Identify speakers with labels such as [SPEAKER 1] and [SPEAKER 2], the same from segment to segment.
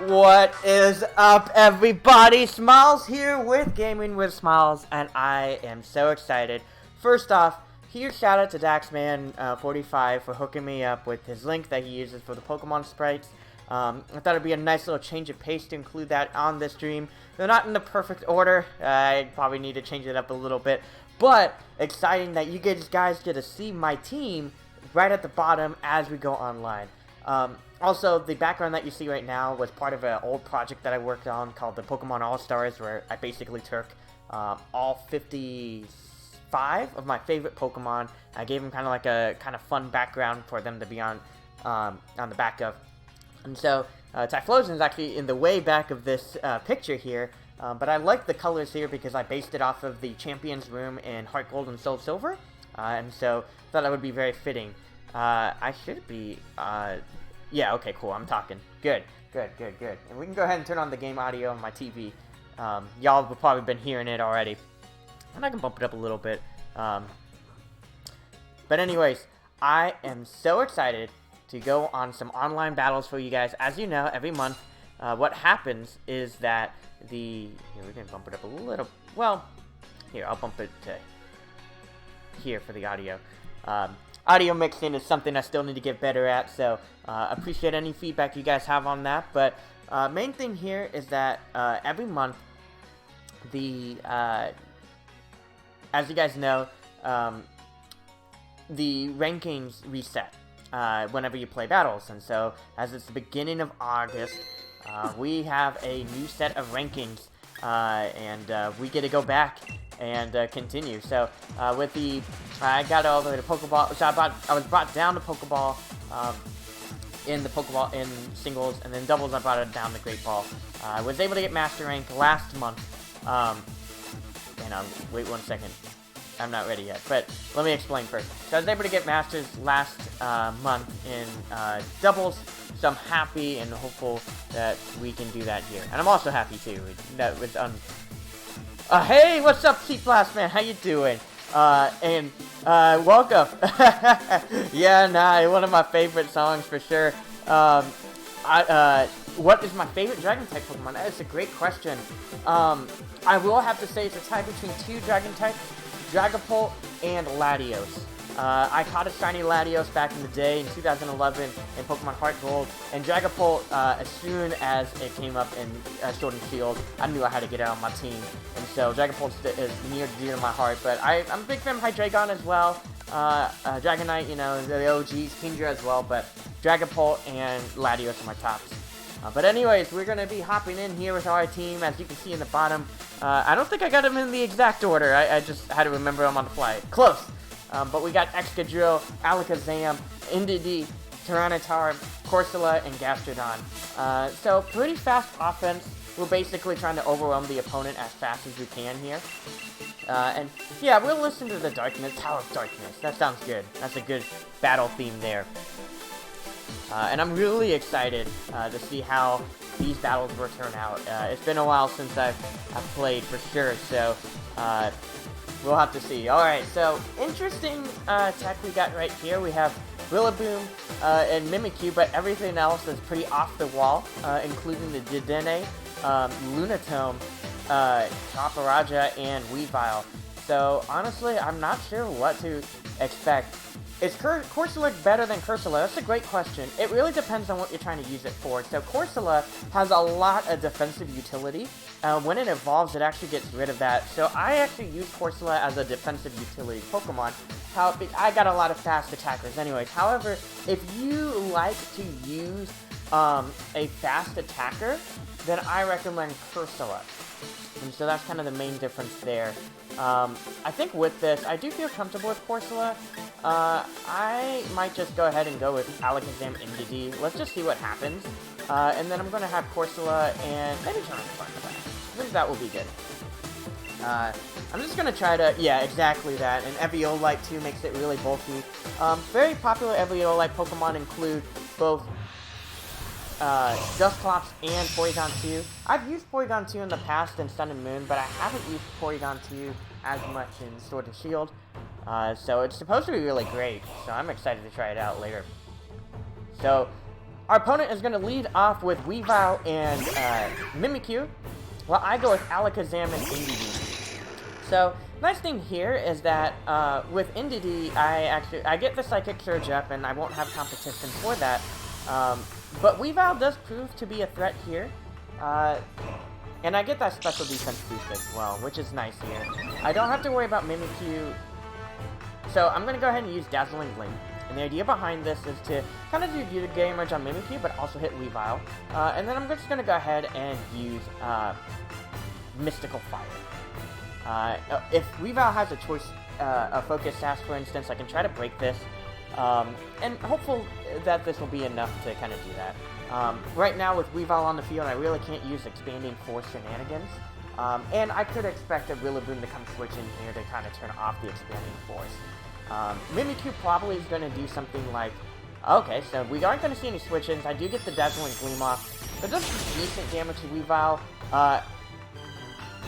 [SPEAKER 1] What is up, everybody? Smiles here with Gaming with Smiles, and I am so excited. First off, huge shout out to Daxman45 for hooking me up with his link that he uses for the Pokemon sprites. I thought it'd be a nice little change of pace to include that on this stream. They're not in the perfect order. I probably need to change it up a little bit, but exciting that you guys get to see my team right at the bottom as we go online. Also, the background that you see right now was part of an old project that I worked on called the Pokemon All-Stars, where I basically took all 55 of my favorite Pokemon. I gave them kind of like a kind of fun background for them to be on the back of. And so, Typhlosion is actually in the way back of this picture here, but I like the colors here because I based it off of the Champions Room in Heart Gold and Soul Silver, and so thought that would be very fitting. I should be, yeah, okay, cool, I'm talking. Good. And we can go ahead and turn on the game audio on my TV. Y'all have probably been hearing it already. And I can bump it up a little bit. But anyways, I am so excited to go on some online battles for you guys. As you know, every month, what happens is that here, we can bump it up a little, well, here, I'll bump it to here for the audio. Audio mixing is something I still need to get better at, so appreciate any feedback you guys have on that. But main thing here is that every month, as you guys know, the rankings reset whenever you play battles. And so, as it's the beginning of August, we have a new set of rankings, and we get to go back and continue. So with I got all the way to Pokeball. So I was brought down to Pokeball in singles, and then doubles I brought it down to Great Ball. I was able to get Master Rank last month. Wait 1 second. I'm not ready yet, but let me explain first. So I was able to get Masters last month in doubles. So I'm happy and hopeful that we can do that here, and I'm also happy too that with hey, what's up, Heat Blast Man? How you doing? Welcome. Yeah, one of my favorite songs for sure. What is my favorite Dragon-type Pokemon? That is a great question. I will have to say it's a tie between two Dragon-types, Dragapult and Latios. I caught a shiny Latios back in the day in 2011 in Pokemon Heart Gold, and Dragapult, as soon as it came up in Sword and Shield, I knew I had to get it on my team, and so Dragapult is near and dear to my heart. But I'm a big fan of Hydreigon as well, Dragonite, the OGs, Kingdra as well, but Dragapult and Latios are my tops. But anyways, we're going to be hopping in here with our team, as you can see in the bottom. I don't think I got them in the exact order, I just had to remember them on the fly. Close! But we got Excadrill, Alakazam, Indeedee, Tyranitar, Corsola, and Gastrodon. So pretty fast offense. We're basically trying to overwhelm the opponent as fast as we can here. And yeah, we'll listen to the Darkness, Tower of Darkness. That sounds good. That's a good battle theme there. And I'm really excited to see how these battles will turn out. It's been a while since I've played for sure, so we'll have to see. Alright, so interesting tech we got right here. We have Rillaboom and Mimikyu, but everything else is pretty off the wall, including the Dedenne, Lunatone, Choparaja, and Weavile. So honestly, I'm not sure what to expect. Is Corsola better than Cursola? That's a great question. It really depends on what you're trying to use it for. So Corsola has a lot of defensive utility. When it evolves, it actually gets rid of that. So I actually use Corsola as a defensive utility Pokemon. I got a lot of fast attackers anyways. However, if you like to use a fast attacker, then I recommend Cursola. And so that's kind of the main difference there. I think with this, I do feel comfortable with Corsola. I might just go ahead and go with Alakazam Indeedee. Let's just see what happens. And then I'm going to have Corsola and maybe Tyranitar in the back. I think that will be good. I'm just going to try to, yeah, exactly that. And Eviolite too makes it really bulky. Very popular Eviolite Pokemon include both Dusclops and Porygon 2. I've used Porygon 2 in the past in Sun and Moon, but I haven't used Porygon 2 as much in Sword and Shield. So it's supposed to be really great, so I'm excited to try it out later. So our opponent is going to lead off with Weavile and Mimikyu, while I go with Alakazam and Indeedee. So, nice thing here is that with Indeedee, I get the Psychic Surge up, and I won't have competition for that. But Weavile does prove to be a threat here. And I get that special defense boost as well, which is nice here. I don't have to worry about Mimikyu. So I'm going to go ahead and use Dazzling Gleam. And the idea behind this is to kind of do damage on Mimikyu, but also hit Weavile. And then I'm just going to go ahead and use Mystical Fire. If Weavile has a choice, a Focus Sash, for instance, I can try to break this. And hopeful that this will be enough to kind of do that. Right now with Weavile on the field, I really can't use Expanding Force shenanigans. And I could expect a Rillaboom to come switch in here to kind of turn off the Expanding Force. Mimikyu probably is going to do something like... Okay, so we aren't going to see any switch-ins. I do get the Dazzling Gleam off. That does some decent damage to Weavile.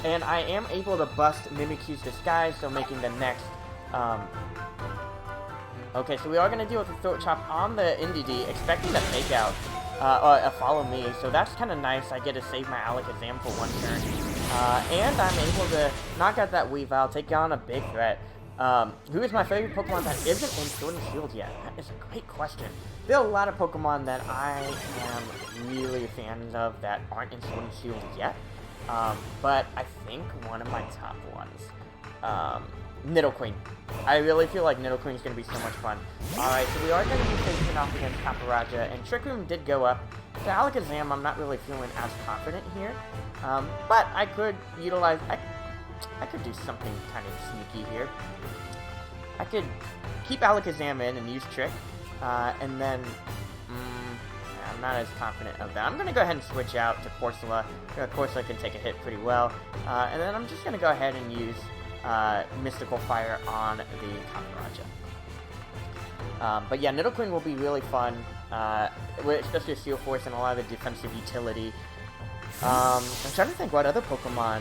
[SPEAKER 1] And I am able to bust Mimikyu's Disguise, so making the next... Okay, so we are going to deal with the Throat Chop on the Indeedee, expecting the Fake Out. Or Follow Me, so that's kind of nice. I get to save my Alakazam for one turn. And I'm able to knock out that Weavile, take on a big threat. Who is my favorite Pokemon that isn't in Sword and Shield yet? That is a great question. There are a lot of Pokemon that I am really fans of that aren't in Sword and Shield yet. But I think one of my top ones, Nidoqueen. I really feel like Nidoqueen is going to be so much fun. Alright, so we are going to be facing off against Caparaja, and Trick Room did go up. So Alakazam, I'm not really feeling as confident here. But I could utilize... I could do something kind of sneaky here. I could keep Alakazam in and use Trick. And then... I'm not as confident of that. I'm going to go ahead and switch out to Corsola. Corsola can take a hit pretty well. And then I'm just going to go ahead and use... Mystical Fire on the Caparaja. But yeah, Nidoqueen will be really fun, especially with Steel Force and a lot of the defensive utility. I'm trying to think what other Pokemon...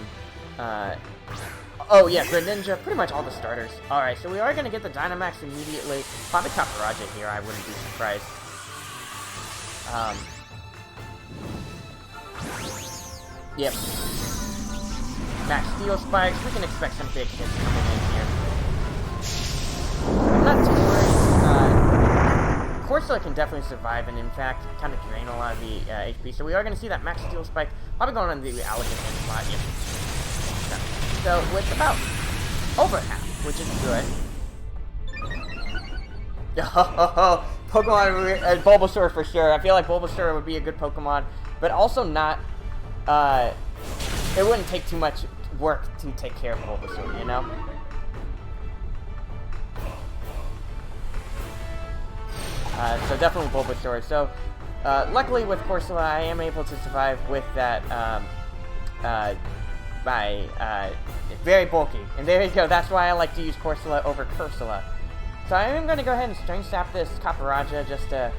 [SPEAKER 1] oh yeah, Greninja, pretty much all the starters. Alright, so we are going to get the Dynamax immediately. Probably Caparaja here, I wouldn't be surprised. Yep. Max Steel Spikes, we can expect some big hits coming in here. I'm not too worried. Corsola can definitely survive and in fact kind of drain a lot of the HP. So we are going to see that Max Steel Spike probably going on the Alakazam spot. Yep. So with about over half, which is good. Pokemon, Bulbasaur for sure. I feel like Bulbasaur would be a good Pokemon, but also not... it wouldn't take too much work to take care of Bulbasaur, you know? So definitely Bulbasaur. So, luckily with Corsola, I am able to survive with that, very bulky. And there you go, that's why I like to use Corsola over Cursola. So I am going to go ahead and String Sap this Caparaja just to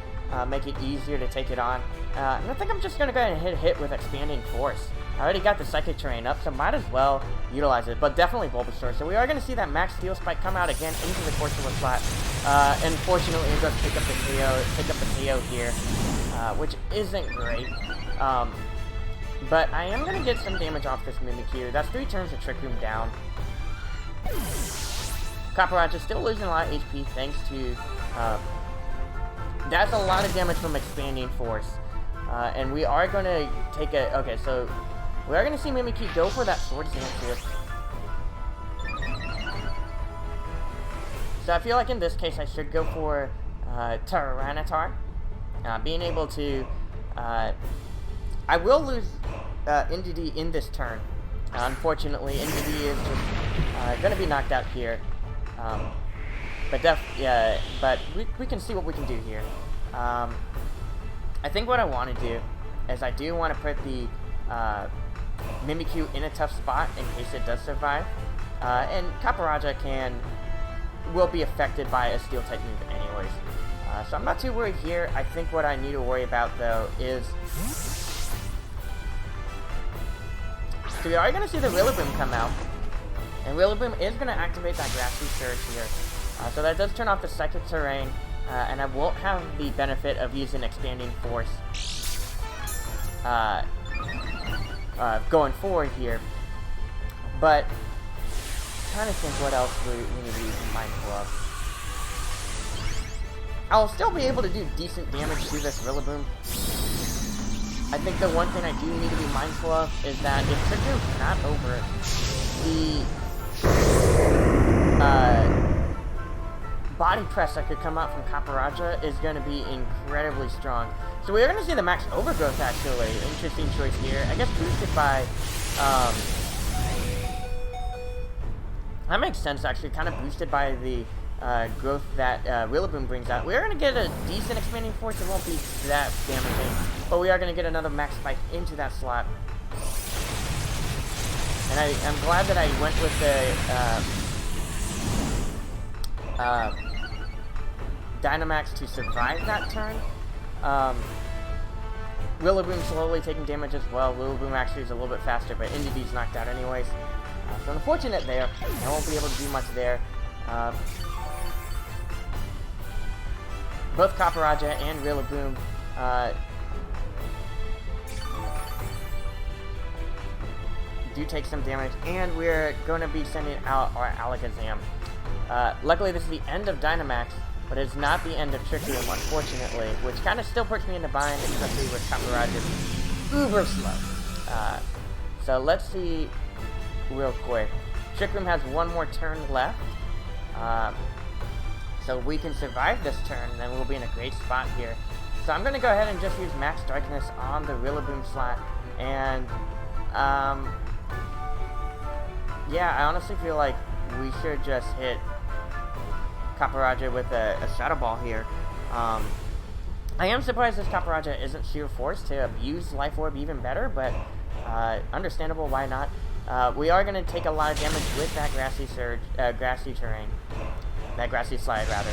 [SPEAKER 1] make it easier to take it on. And I think I'm just going to go ahead and hit a hit with Expanding Force. I already got the Psychic Terrain up, so might as well utilize it, but definitely Bulbasaur. So we are going to see that Max Steel Spike come out again into the Corsola slot. And fortunately, it does pick up the KO here, which isn't great. But I am going to get some damage off this Mimikyu. That's 3 turns of Trick Room down. Caparaja still losing a lot of HP thanks to... that's a lot of damage from Expanding Force. And we are going to take a... Okay, so... We are going to see Mimikyu go for that Swords Dance here. So I feel like in this case I should go for Tyranitar. Being able to... I will lose Indeedee in this turn. Unfortunately, Indeedee is just going to be knocked out here. But we can see what we can do here. I think what I want to do is I do want to put the Mimikyu in a tough spot in case it does survive. And Caparaja will be affected by a Steel type move anyways. So I'm not too worried here. I think what I need to worry about though is... So we are going to see the Rillaboom come out. And Rillaboom is going to activate that Grassy Surge here. So that does turn off the Psychic Terrain. and I won't have the benefit of using Expanding Force going forward here. But trying to think what else we need to be mindful of. I'll still be able to do decent damage to this Rillaboom. I think the one thing I do need to be mindful of is that if Trickroom's not over, the body press that could come out from Copperajah is going to be incredibly strong. So we are going to see the max overgrowth, actually. Interesting choice here. I guess boosted by... that makes sense, actually. Kind of boosted by the growth that Rillaboom brings out. We are going to get a decent Expanding Force. It won't be that damaging. But we are going to get another max spike into that slot. And I'm glad that I went with the Dynamax to survive that turn. Rillaboom slowly taking damage as well. Rillaboom actually is a little bit faster, but Indeedee's knocked out anyways. So unfortunate there. I won't be able to do much there. Both Copperajah and Rillaboom do take some damage, and we're going to be sending out our Alakazam. Luckily, this is the end of Dynamax, but it's not the end of Trick Room, unfortunately, which kind of still puts me in the bind, especially with Copperajah's uber slow. So let's see real quick. Trick Room has one more turn left. So we can survive this turn, and then we'll be in a great spot here. So I'm going to go ahead and just use Max Darkness on the Rillaboom slot, and yeah, I honestly feel like we should just hit Copperajah with a Shadow Ball here. I am surprised this Copperajah isn't Sheer Force to use Life Orb even better, but understandable, why not? We are going to take a lot of damage with that grassy terrain. That grassy slide, rather.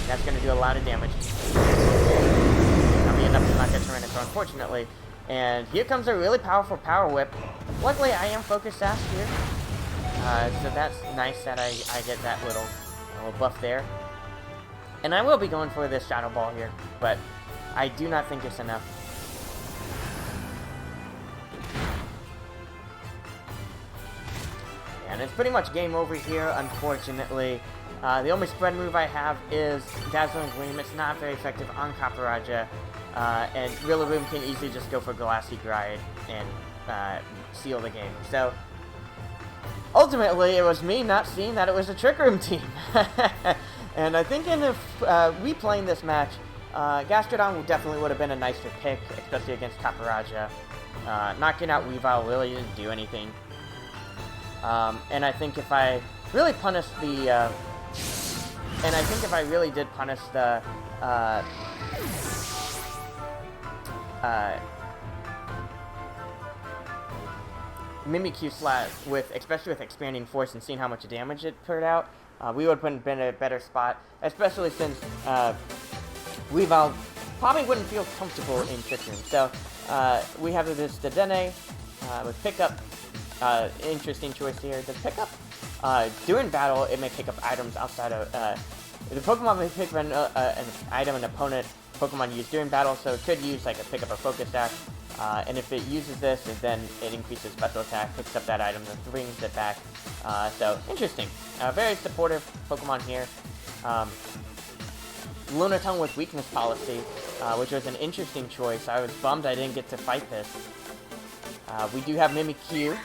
[SPEAKER 1] That's going to do a lot of damage. Not be enough to knock that Tyranitar, unfortunately. And here comes a really powerful Power Whip. Luckily, I am Focus Sash here. So that's nice that I get that little buff there. And I will be going for this Shadow Ball here, but I do not think it's enough. And it's pretty much game over here, unfortunately. The only spread move I have is Dazzling Gleam. It's not very effective on Copperajah. And Rillaboom can easily just go for Glassy Glide and seal the game. So, ultimately, it was me not seeing that it was a Trick Room team. And I think in replaying this match, Gastrodon definitely would have been a nicer pick, especially against Copperajah. Knocking out Weavile really didn't do anything. And I think if I really punished the... and I think if I really did punish the... Mimikyu slot, especially with Expanding Force and seeing how much damage it put out, we would have been in a better spot, especially since Weavile probably wouldn't feel comfortable in Trick Room. So we have this Dedenne with Pickup. Interesting choice here. The Pickup, during battle, it may pick up items outside of... the Pokemon may pick up an item an opponent Pokemon use during battle, so it could use like a Pick Up or Focus Sash. And if it uses this, then it increases special attack, picks up that item, and brings it back. So, interesting. Very supportive Pokemon here. Lunatone with Weakness Policy, which was an interesting choice. I was bummed I didn't get to fight this. We do have Mimikyu,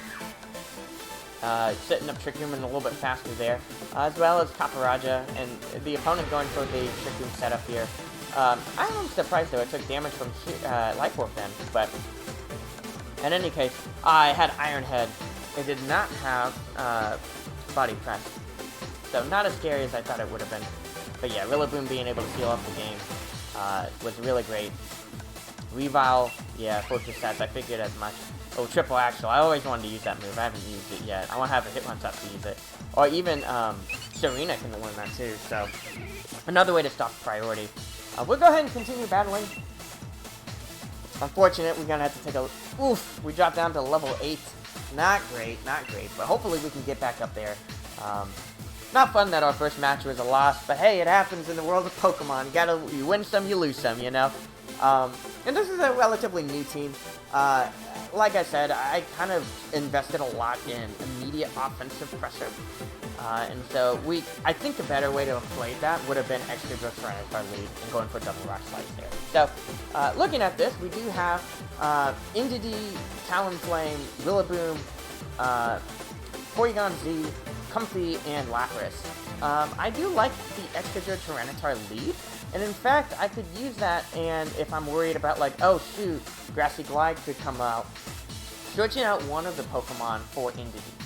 [SPEAKER 1] setting up Trick Room and a little bit faster there, as well as Copperajah, and the opponent going for the Trick Room setup here. I'm surprised though, it took damage from Life Orb then, but in any case, I had Iron Head. It did not have Body Press, so not as scary as I thought it would have been. But yeah, Rillaboom being able to seal up the game was really great. Weavile, yeah, Focus Stats, I figured as much. Oh, Triple Axle, I always wanted to use that move, I haven't used it yet. I want to have a Hitmontop to use it. Or even Serena can learn that too, so another way to stop priority. We'll go ahead and continue battling. Unfortunate, we're gonna have to take a... Oof! We dropped down to level 8. Not great, not great, but hopefully we can get back up there. Not fun that our first match was a loss, but hey, it happens in the world of Pokemon. You win some, you lose some, you know? And this is a relatively new team. Like I said, I kind of invested a lot in immediate offensive pressure. And so I think a better way to have played that would have been Excadrill Tyranitar lead and going for double rock slides there. So, looking at this, we do have Indeedee, Talonflame, Rillaboom, Porygon Z, Comfey, and Lapras. I do like the Excadrill Tyranitar lead, and in fact, I could use that, and if I'm worried about like, oh shoot, Grassy Glide could come out, switching out one of the Pokemon for Indeedee.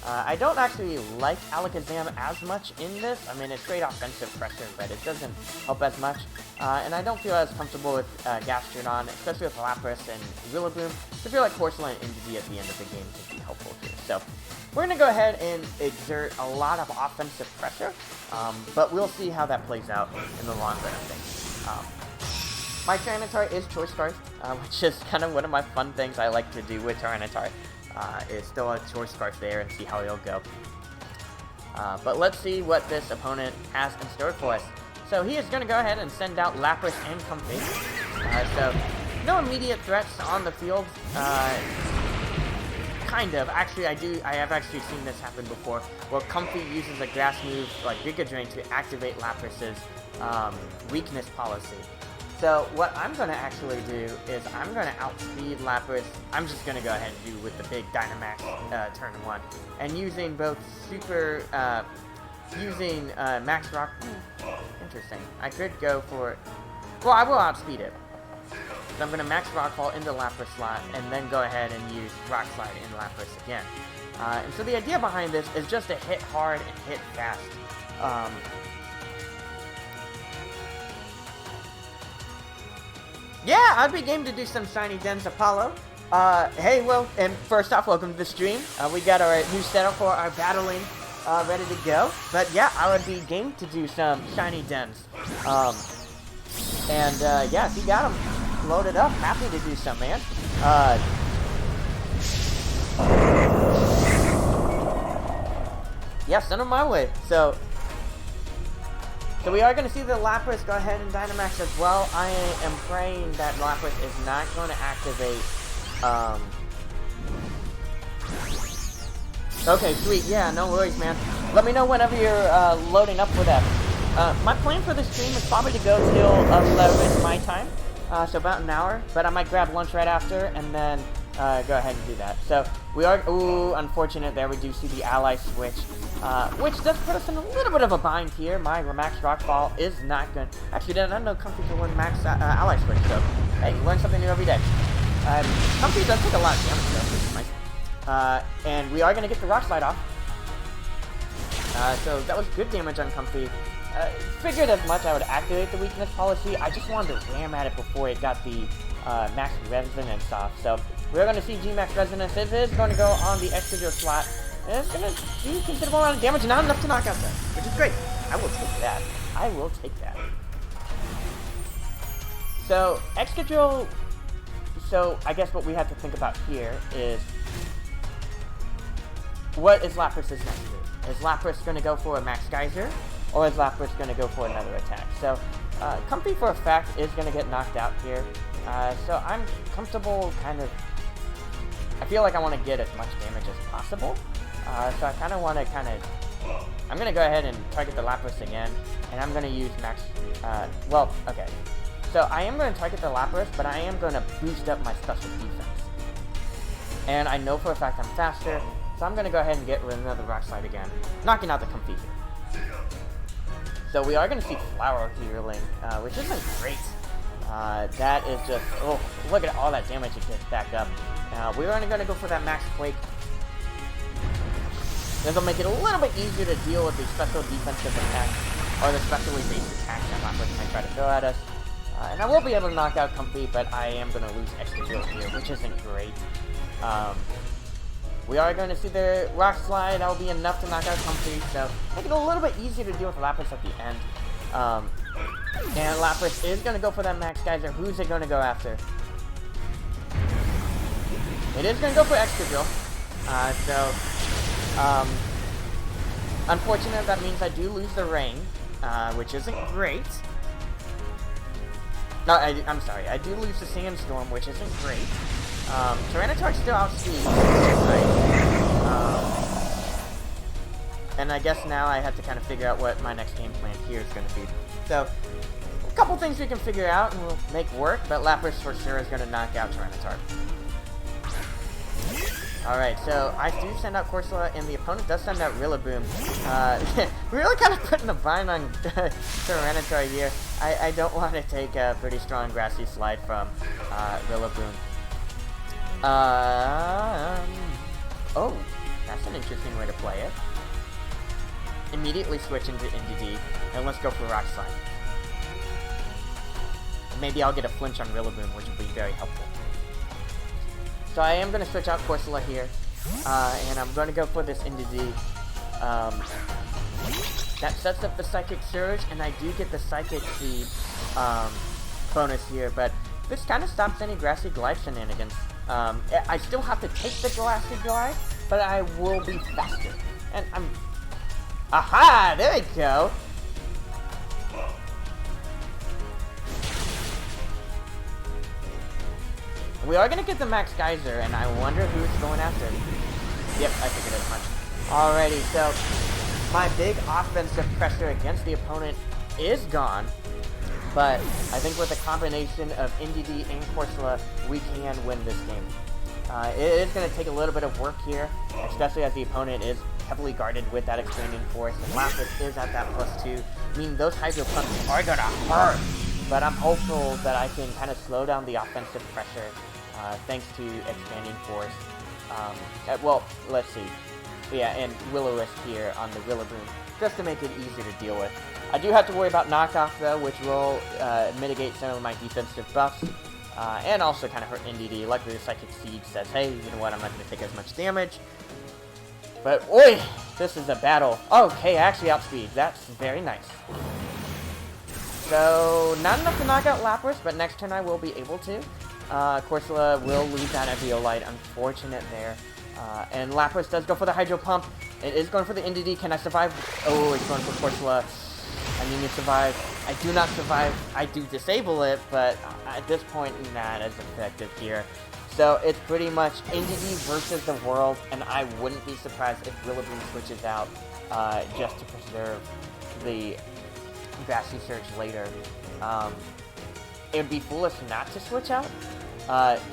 [SPEAKER 1] I don't actually like Alakazam as much in this. I mean, it's great offensive pressure, but it doesn't help as much. And I don't feel as comfortable with Gastrodon, especially with Lapras and Rillaboom. So I feel like Corsola and Indeedee at the end of the game could be helpful here. So we're going to go ahead and exert a lot of offensive pressure, but we'll see how that plays out in the long run of things. My Tyranitar is Choice Scarf, which is kind of one of my fun things I like to do with Tyranitar. Is still a Choice Scarf there and see how he'll go. But let's see what this opponent has in store for us. So he is going to go ahead and send out Lapras and Comfey. So no immediate threats on the field. Kind of. Actually, I have actually seen this happen before, where Comfey uses a grass move like Giga Drain to activate Lapras's weakness policy. So what I'm going to actually do is I'm going to outspeed Lapras. I'm just going to go ahead and do with the big Dynamax turn 1. And using both Max Rock. Interesting. I could go for, well, I will outspeed it. So I'm going to Max Rockfall into Lapras slot and then go ahead and use Rock Slide in Lapras again. And so the idea behind this is just to hit hard and hit fast. Yeah, I'd be game to do some Shiny Dens Apollo. Hey, well, and first off, welcome to the stream. We got our new setup for our battling ready to go. But yeah, I would be game to do some Shiny Dens. Yeah, if you got them loaded up, happy to do some, man. Yeah, send them my way. So we are going to see the Lapras go ahead and Dynamax as well. I am praying that Lapras is not going to activate. Okay, sweet. Yeah, no worries, man. Let me know whenever you're loading up for that. My plan for the stream is probably to go till 11 my time, so about an hour. But I might grab lunch right after and then go ahead and do that. So we are, ooh, unfortunate there. We do see the ally switch, which does put us in a little bit of a bind here. My Max Rockfall is not good. Actually, I didn't know Comfey could learn Max ally switch, so hey, you learn something new every day. Comfey does take a lot of damage though, which is nice. And we are going to get the Rock Slide off. So that was good damage on Comfey. Figured as much I would activate the weakness policy. I just wanted to ram at it before it got the Max Resonance off. So we're going to see G-Max Resonance. It is going to go on the Excadrill slot. And it's going to do a considerable amount of damage, not enough to knock out that, which is great. I will take that. I will take that. So, Excadrill, so I guess what we have to think about here is, what is Lapras' next move? Is Lapras going to go for a Max Geyser, or is Lapras going to go for another attack? So, Comfey for a fact is going to get knocked out here. So I'm comfortable kind of, I feel like I want to get as much damage as possible. So I kind of want to I'm going to go ahead and target the Lapras again, and I'm going to use Max, well, okay. So I am going to target the Lapras, but I am going to boost up my special defense. And I know for a fact I'm faster, so I'm going to go ahead and get rid of another Rock Slide again, knocking out the Comfey. So we are going to see Flower Healing, which isn't great. That is just, oh, look at all that damage it gets back up. We're only going to go for that Max Quake. This will make it a little bit easier to deal with the special defensive attack, or the specially based attack that Lapras might try to throw at us. And I will be able to knock out Comfey, but I am going to lose Excadrill here, which isn't great. We are going to see the Rock Slide. That will be enough to knock out Comfey, so make it a little bit easier to deal with Lapras at the end. And Lapras is going to go for that Max Geyser. Who's it going to go after? It is going to go for Excadrill. Unfortunate, that means I do lose the rain, which isn't great. No, I'm sorry, I do lose the sandstorm, which isn't great. Tyranitar still outspeeds, which is nice. And I guess now I have to kind of figure out what my next game plan here is going to be. So, a couple things we can figure out and we'll make work, but Lapras for sure is going to knock out Tyranitar. Alright, so I do send out Corsola, and the opponent does send out Rillaboom. Really kind of putting a bind on Tyranitar here. I don't want to take a pretty strong Grassy Slide from Rillaboom. Oh, that's an interesting way to play it. Immediately switch into Indeedee, and let's go for Rock Slide. Maybe I'll get a flinch on Rillaboom, which will be very helpful. So I am going to switch out Corsola here, and I'm going to go for this Indeedee. That sets up the Psychic Surge, and I do get the Psychic Seed bonus here, but this kind of stops any Grassy Glide shenanigans. I still have to take the Grassy Glide, but I will be faster. And I'm... Aha! There we go! We are going to get the Max Geyser, and I wonder who's going after it. Yep, I figured as much. Alrighty, so my big offensive pressure against the opponent is gone, but I think with a combination of Indeedee and Corsola, we can win this game. It is going to take a little bit of work here, especially as the opponent is heavily guarded with that Expanding Force, and Lapras is at that +2, meaning those Hydro Pumps are going to hurt, but I'm hopeful that I can kind of slow down the offensive pressure thanks to Expanding Force. Well, let's see. Yeah, and Will-O-Wisp here on the Rillaboom, just to make it easier to deal with. I do have to worry about knockoff though, which will mitigate some of my defensive buffs, and also kind of hurt Indeedee. Luckily the Psychic Seed says, hey, you know what, I'm not going to take as much damage. But, oi! This is a battle. Okay, I actually outspeed. That's very nice. So, not enough to knock out Lapras, but next turn I will be able to. Corsola will lose that Eviolite. Unfortunate there. And Lapras does go for the Hydro Pump. It is going for the Indeedee. Can I survive? Oh, it's going for Corsola. I need to survive. I do not survive. I do disable it, but at this point, not as effective here. So it's pretty much Indeedee versus the world, and I wouldn't be surprised if Rillaboom switches out just to preserve the Grassy Surge later. It would be foolish not to switch out.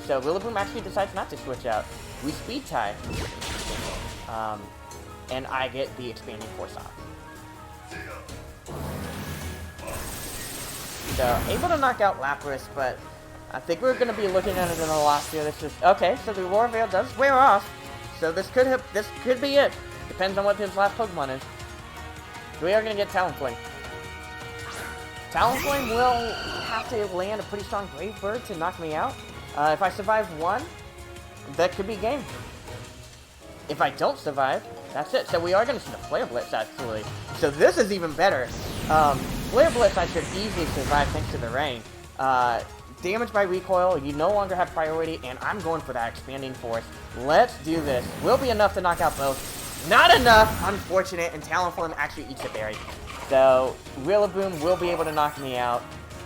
[SPEAKER 1] So Rillaboom actually decides not to switch out. We speed tie, and I get the Expanding Force off. So able to knock out Lapras, but I think we're going to be looking at it in a loss here. This is okay. So the Aurora Veil does wear off. So this could be it. Depends on what his last Pokemon is. We are going to get Talonflame. Talonflame will have to land a pretty strong Brave Bird to knock me out. If I survive one, that could be game. If I don't survive, that's it. So we are going to see the Flare Blitz actually. So this is even better. Flare Blitz I should easily survive thanks to the rain. Damage by recoil, you no longer have priority, and I'm going for that Expanding Force. Let's do this. Will be enough to knock out both. Not enough, unfortunate, and Talonflame actually eats a berry. So, Rillaboom will be able to knock me out.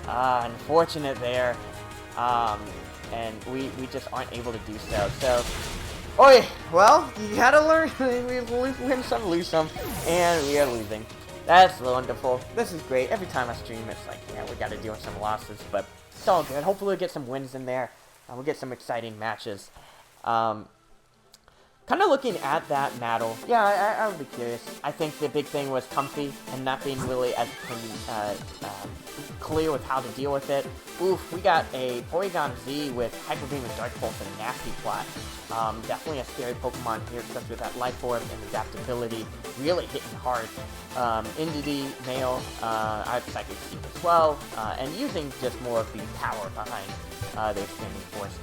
[SPEAKER 1] Unfortunate there. And we just aren't able to do so. So, oi, well, you gotta learn. We win some, lose some, and we are losing. That's wonderful. This is great. Every time I stream, it's like, yeah, we gotta deal with some losses, but it's all good. Hopefully we'll get some wins in there. We'll get some exciting matches. Kind of looking at that battle, yeah, I would be curious. I think the big thing was Comfey and not being really as clear with how to deal with it. Oof, we got a Porygon Z with Hyper Beam and Dark Pulse and Nasty Plot. Definitely a scary Pokemon here, especially with that Life Orb and adaptability really hitting hard. Indeedee, Male, I have Psychic Seed as well, and using just more of the power behind the Expanding Force.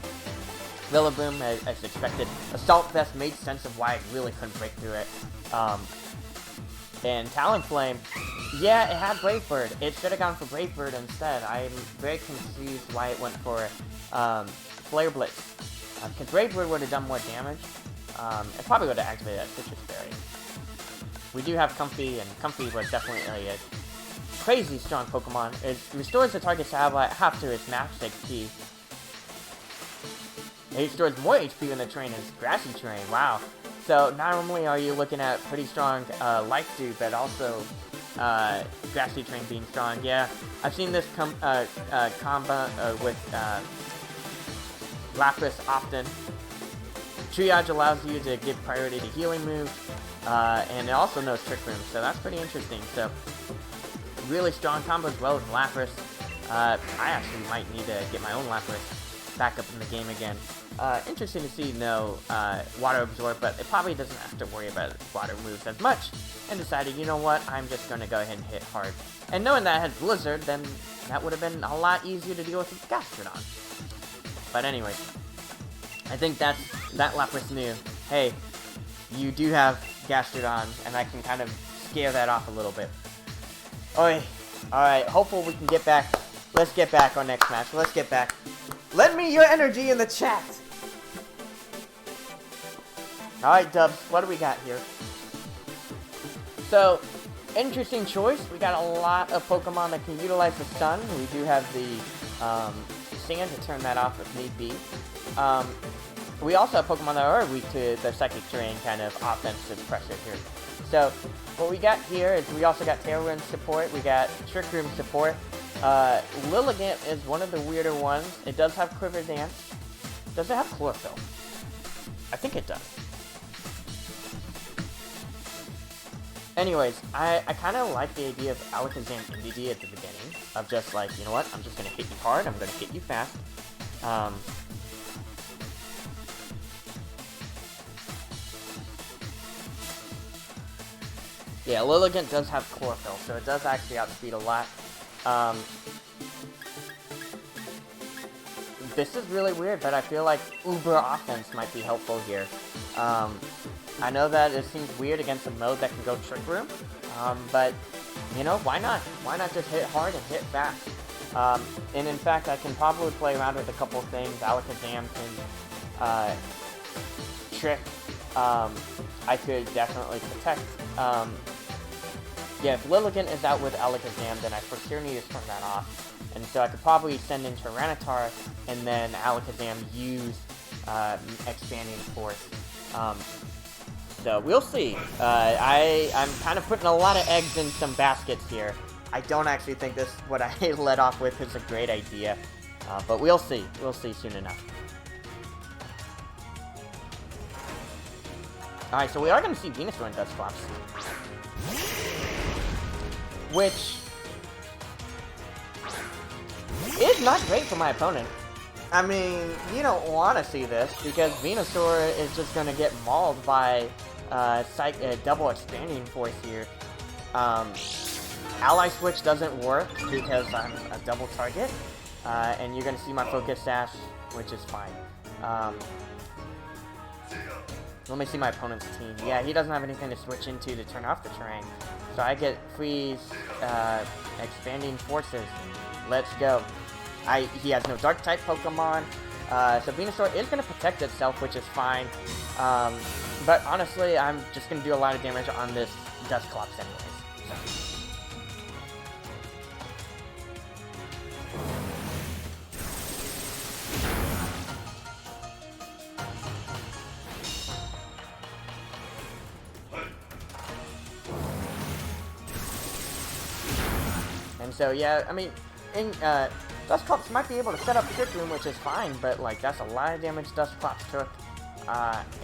[SPEAKER 1] Rillaboom, as expected. Assault Vest made sense of why it really couldn't break through it. And Talonflame, yeah, it had Brave Bird. It should have gone for Brave Bird instead. I'm very confused why it went for Flare Blitz. Because Brave Bird would have done more damage. It probably would have activated that Citrus Berry. we do have Comfey, and Comfey was definitely a crazy strong Pokemon. It restores the target's Sableye after its max HP. It restores more HP when the terrain is grassy terrain. Wow. So not only are you looking at pretty strong Life Dew, but also grassy terrain being strong. Yeah, I've seen this combo with Lapras often. Triage allows you to give priority to healing moves, and it also knows Trick Room, so that's pretty interesting. So really strong combo as well as Lapras. I actually might need to get my own Lapras back up in the game again. Interesting to see no Water Absorb, but it probably doesn't have to worry about water moves as much. And decided, you know what, I'm just going to go ahead and hit hard. And knowing that it has Blizzard, then that would have been a lot easier to deal with Gastrodon. But anyway, I think that Lapras knew, hey, you do have Gastrodon, and I can kind of scare that off a little bit. Oi. Alright, hopefully we can get back. Let's get back on next match. Let's get back. Lend me your energy in the chat. Alright, Dubs, what do we got here? So, interesting choice. We got a lot of Pokemon that can utilize the sun. We do have the sand to turn that off if need be. We also have Pokemon that are weak to the Psychic Terrain kind of offensive pressure here. So, what we got here is we also got Tail Wind support. We got Trick Room support. Lilligant is one of the weirder ones. It does have Quiver Dance. Does it have Chlorophyll? I think it does. Anyways, I kind of like the idea of Alakazam MDD at the beginning. Of just like, you know what, I'm just going to hit you hard, I'm going to hit you fast. Yeah, Lilligant does have Chlorophyll, so it does actually outspeed a lot. This is really weird, but I feel like Uber offense might be helpful here. I know that it seems weird against a mode that can go Trick Room, but, you know, why not? Why not just hit hard and hit fast? And in fact, I can probably play around with a couple things. Alakazam can trick. I could definitely protect. Yeah, if Lilligant is out with Alakazam, then I for sure need to turn that off. And so I could probably send in Tyranitar, and then Alakazam use Expanding Force. So we'll see. I'm kind of putting a lot of eggs in some baskets here. I don't actually think this, what I led off with, is a great idea. But we'll see. We'll see soon enough. Alright, so we are going to see Venusaur and Dusclops. Which is not great for my opponent. I mean, you don't want to see this, because Venusaur is just going to get mauled by double Expanding Force here. Ally Switch doesn't work because I'm a double target, and you're going to see my Focus Sash, which is fine. Let me see my opponent's team. Yeah, he doesn't have anything to switch into to turn off the terrain. So I get Freeze, Expanding Forces. Let's go. He has no Dark-type Pokemon. So Venusaur is going to protect itself, which is fine. But honestly, I'm just going to do a lot of damage on this Dusclops anyways. So. And so, yeah, I mean, Dusclops might be able to set up Trick Room, which is fine, but, like, that's a lot of damage Dusclops took.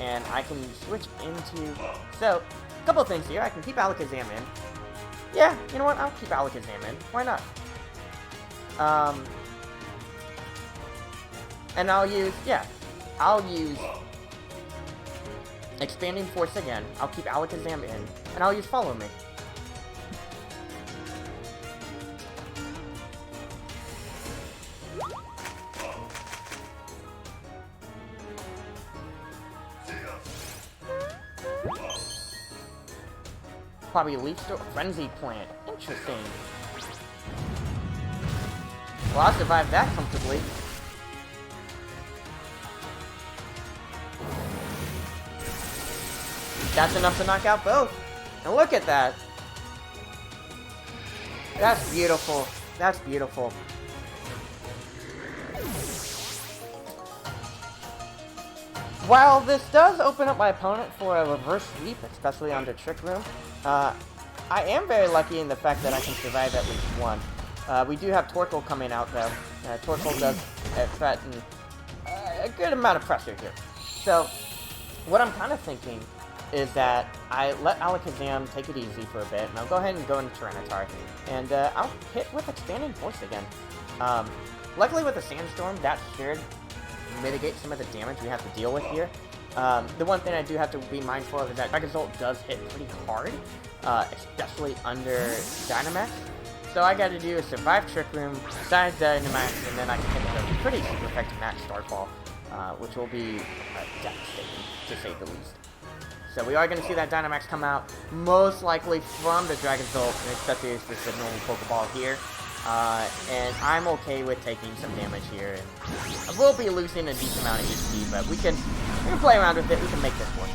[SPEAKER 1] And I can switch into... So, a couple of things here. I can keep Alakazam in. Yeah, you know what? I'll keep Alakazam in. Why not? And I'll use... Yeah, I'll use Expanding Force again. I'll keep Alakazam in. And I'll use Follow Me. Probably Leaf Storm, Frenzy Plant. Interesting. Well, I'll survive that comfortably. That's enough to knock out both. And look at that. That's beautiful. That's beautiful. While this does open up my opponent for a reverse sweep, especially under Trick Room, I am very lucky in the fact that I can survive at least one. We do have Torkoal coming out, though. Torkoal does threaten a good amount of pressure here. So, what I'm kind of thinking is that I let Alakazam take it easy for a bit, and I'll go ahead and go into Tyranitar, and I'll hit with Expanding Force again. Luckily with the Sandstorm, that should mitigate some of the damage we have to deal with here. The one thing I do have to be mindful of is that Dragazult does hit pretty hard, especially under Dynamax. So all I gotta do is survive Trick Room, side Dynamax, and then I can hit with a pretty super effective Max Start Ball, which will be devastating, to say the least. So we are going to see that Dynamax come out, most likely from the Dragazult, especially as this is a normal Pokeball here. And I'm okay with taking some damage here. And I will be losing a decent amount of HP, but we can play around with it. We can make this work.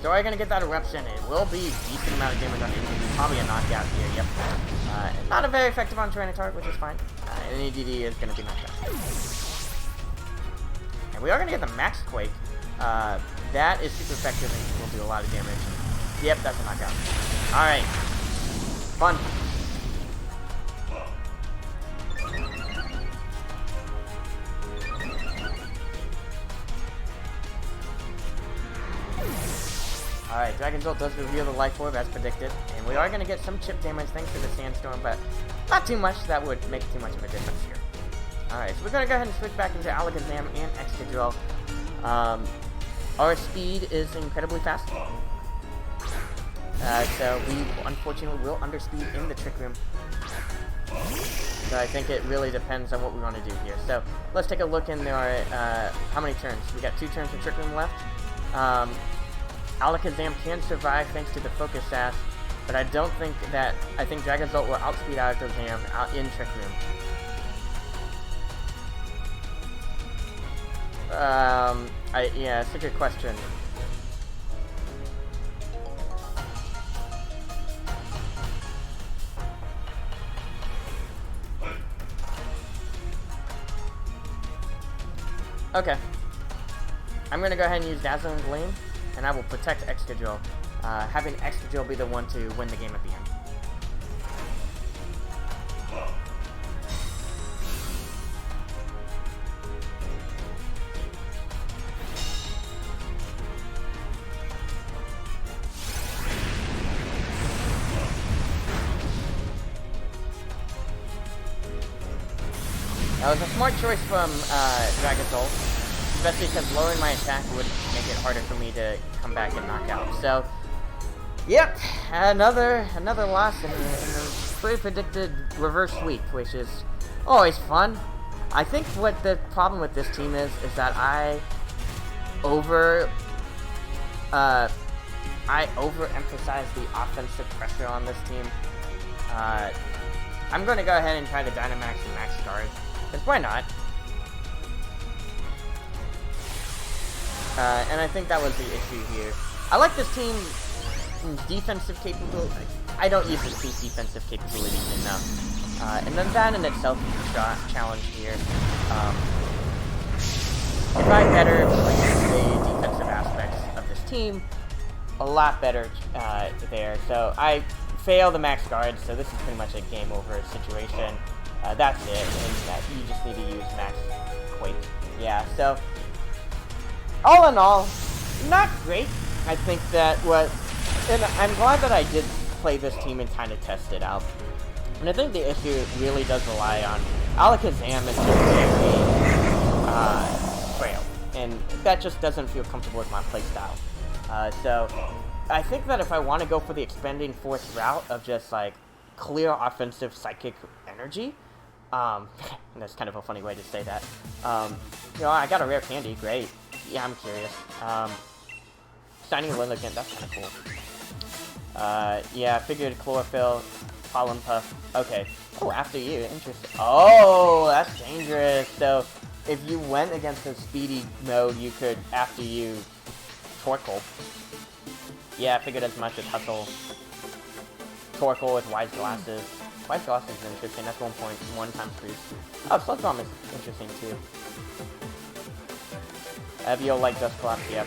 [SPEAKER 1] So we're going to get that Eruption. It will be a decent amount of damage on EDD. Probably a knockout here, yep. Not a very effective on Tyranitar, which is fine. And EDD is going to be knocked out. And we are going to get the Max Quake. That is super effective and will do a lot of damage. Yep, that's a knockout. Alright. Fun. Alright, Dragazult does reveal the Life Orb as predicted, and we are going to get some chip damage thanks to the Sandstorm, but not too much. That would make too much of a difference here. Alright, so we're going to go ahead and switch back into Alakazam and Excadrill. Our speed is incredibly fast. So we unfortunately will underspeed in the Trick Room. So I think it really depends on what we want to do here. So let's take a look in our, how many turns? We got 2 turns for Trick Room left. Alakazam can survive thanks to the Focus Sash, but I don't think that, I think Dragazult will outspeed Alakazam out in Trick Room. Yeah, it's a good question. Okay. I'm gonna go ahead and use Dazzling Gleam, and I will protect Excadrill, having Excadrill be the one to win the game at the end. That was a smart choice from Dragazult, especially because lowering my attack would make it harder for me to come back and knock out. So, yep, another loss in a pretty predicted reverse sweep, which is always fun. I think what the problem with this team is that I overemphasize the offensive pressure on this team. I'm going to go ahead and try to Dynamax and Max Guard. Because why not? And I think that was the issue here. I like this team's defensive capability. I don't use this team's defensive capabilities enough. And then that in itself is a challenge here. If I better the defensive aspects of this team, a lot better there. So I fail the Max Guard, so this is pretty much a game over situation. That's it, and you just need to use Max Quake. Yeah, so all in all, not great. I think that and I'm glad that I did play this team and kind of test it out. And I think the issue really does rely on Alakazam is just very frail, and that just doesn't feel comfortable with my playstyle. So I think that if I want to go for the Expanding Force route of just like clear offensive psychic energy, that's kind of a funny way to say that. You know, I got a rare candy, great. Yeah, I'm curious. Shiny Lilligant, that's kind of cool. Yeah, I figured Chlorophyll Pollen Puff. Okay. Oh, after you. Interesting. Oh, that's dangerous. So, if you went against the speedy mode, you could, after you, Torkoal. Yeah, I figured as much as Hustle. Torkoal with Wise Glasses. Wise Glasses is interesting. That's 1.1 times boost. Oh, Sludge Bomb is interesting too. Evian like Dust Collapse, yep.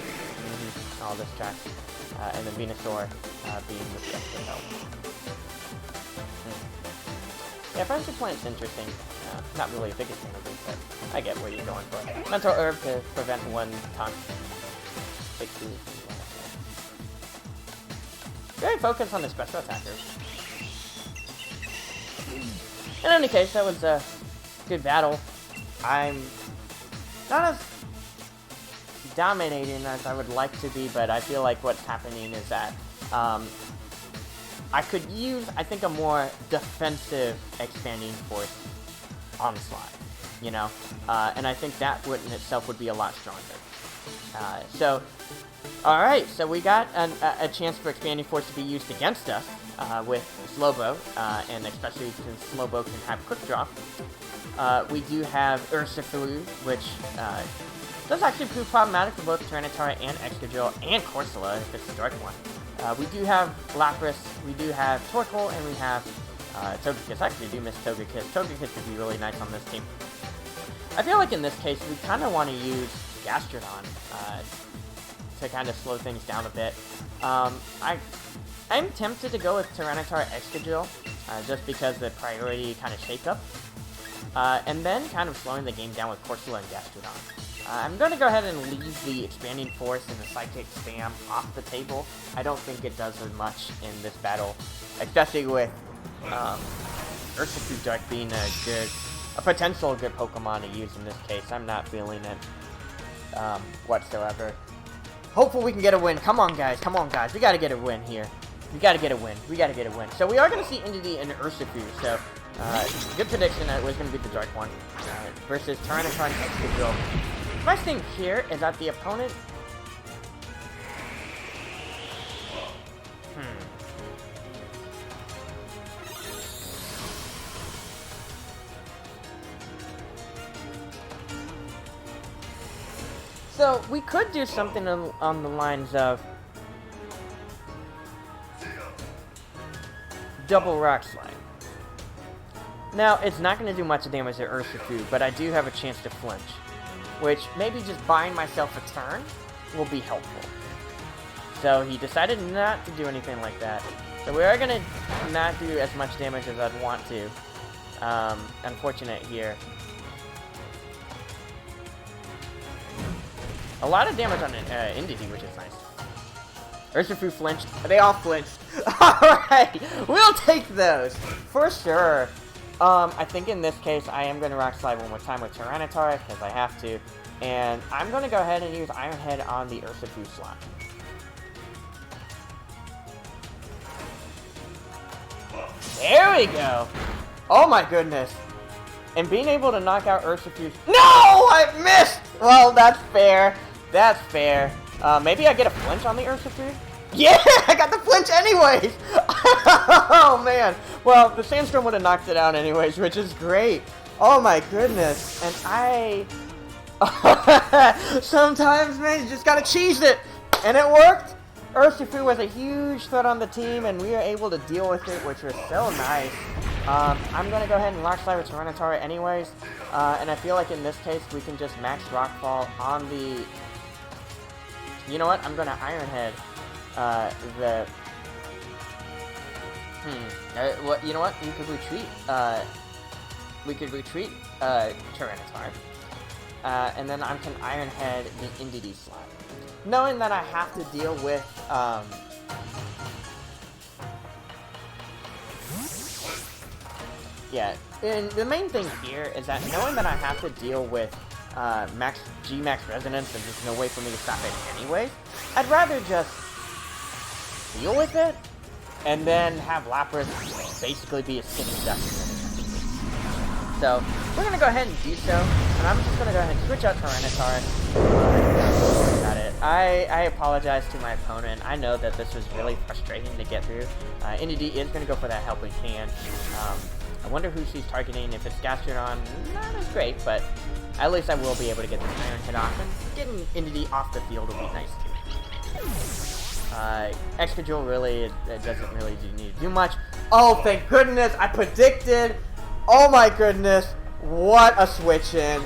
[SPEAKER 1] All this track. And then Venusaur being with the extra health. Yeah, Frenzy Plant's interesting. Not really the biggest thing of it, but I get what you're going for. Mental Herb to prevent one taunt. Very focused on the special attackers. In any case, that was a good battle. I'm not as dominating as I would like to be, but I feel like what's happening is that I could use, I think, a more defensive Expanding Force onslaught, you know? And I think that would in itself would be a lot stronger. Alright, so we got a chance for Expanding Force to be used against us with Slowbro, and especially since Slowbro can have Quick Draw. We do have Urshifu, which does actually prove problematic for both Tyranitar and Excadrill and Corsola if it's the dark one. We do have Lapras, we do have Torkoal, and we have Togekiss. I actually do miss Togekiss. Togekiss would be really nice on this team. I feel like in this case, we kind of want to use Gastrodon to kind of slow things down a bit. I'm tempted to go with Tyranitar Excadrill, just because the priority kind of shake-up. And then kind of slowing the game down with Corsola and Gastrodon. I'm going to go ahead and leave the Expanding Force and the Psychic Spam off the table. I don't think it does as much in this battle, especially with Urshifu Dark being a potential good Pokemon to use in this case. I'm not feeling it whatsoever. Hopefully we can get a win. Come on, guys. Come on, guys. We got to get a win here. We got to get a win. We got to get a win. So we are going to see Indeedee and Urshifu. So good prediction that it was going to be the Dark one versus Tyranitar and Excadrill. My thing here is that the opponent... So, we could do something on the lines of... Double Rock Slide. Now, it's not going to do much damage to Urshifu, but I do have a chance to flinch. Which, maybe just buying myself a turn will be helpful. So, he decided not to do anything like that. So, we are going to not do as much damage as I'd want to. Unfortunate here. A lot of damage on Indeedee, which is nice. Urshifu flinched. They all flinched. Alright, we'll take those. For sure. I think in this case, I am going to Rock Slide one more time with Tyranitar, because I have to. And I'm going to go ahead and use Iron Head on the Urshifu slot. There we go! Oh my goodness. And being able to knock out Urshifu... No! I missed! Well, that's fair. That's fair. Maybe I get a flinch on the Urshifu? Yeah! I got the flinch anyways! Oh, man. Well, the Sandstorm would have knocked it out anyways, which is great. Oh, my goodness. And sometimes, man, you just gotta cheese it. And it worked. Urshifu was a huge threat on the team, and we were able to deal with it, which was so nice. I'm going to go ahead and Rock Slide with Tyranitar anyways. And I feel like in this case, we can just max Rockfall on the... You know what? I'm going to Iron Head what? You know what? We could retreat. Tyranitar. And then I can Iron Head the Indeedee slot. Knowing that I have to deal with, yeah, and the main thing here is that knowing that I have to deal with G-Max Resonance and there's no way for me to stop it anyways, I'd rather just deal with it and then have Lapras basically be a sitting duck. So, we're going to go ahead and do so, and I'm just going to go ahead and switch out Tyranitar. Got it. I apologize to my opponent. I know that this was really frustrating to get through. Indeedee is going to go for that helping hand. I wonder who she's targeting. If it's Gastrodon, not as great, but at least I will be able to get this Iron hit off. And getting Indeedee off the field will be nice too. Excadrill really, it doesn't really need to do much. Oh, thank goodness! I predicted! Oh my goodness! What a switch in!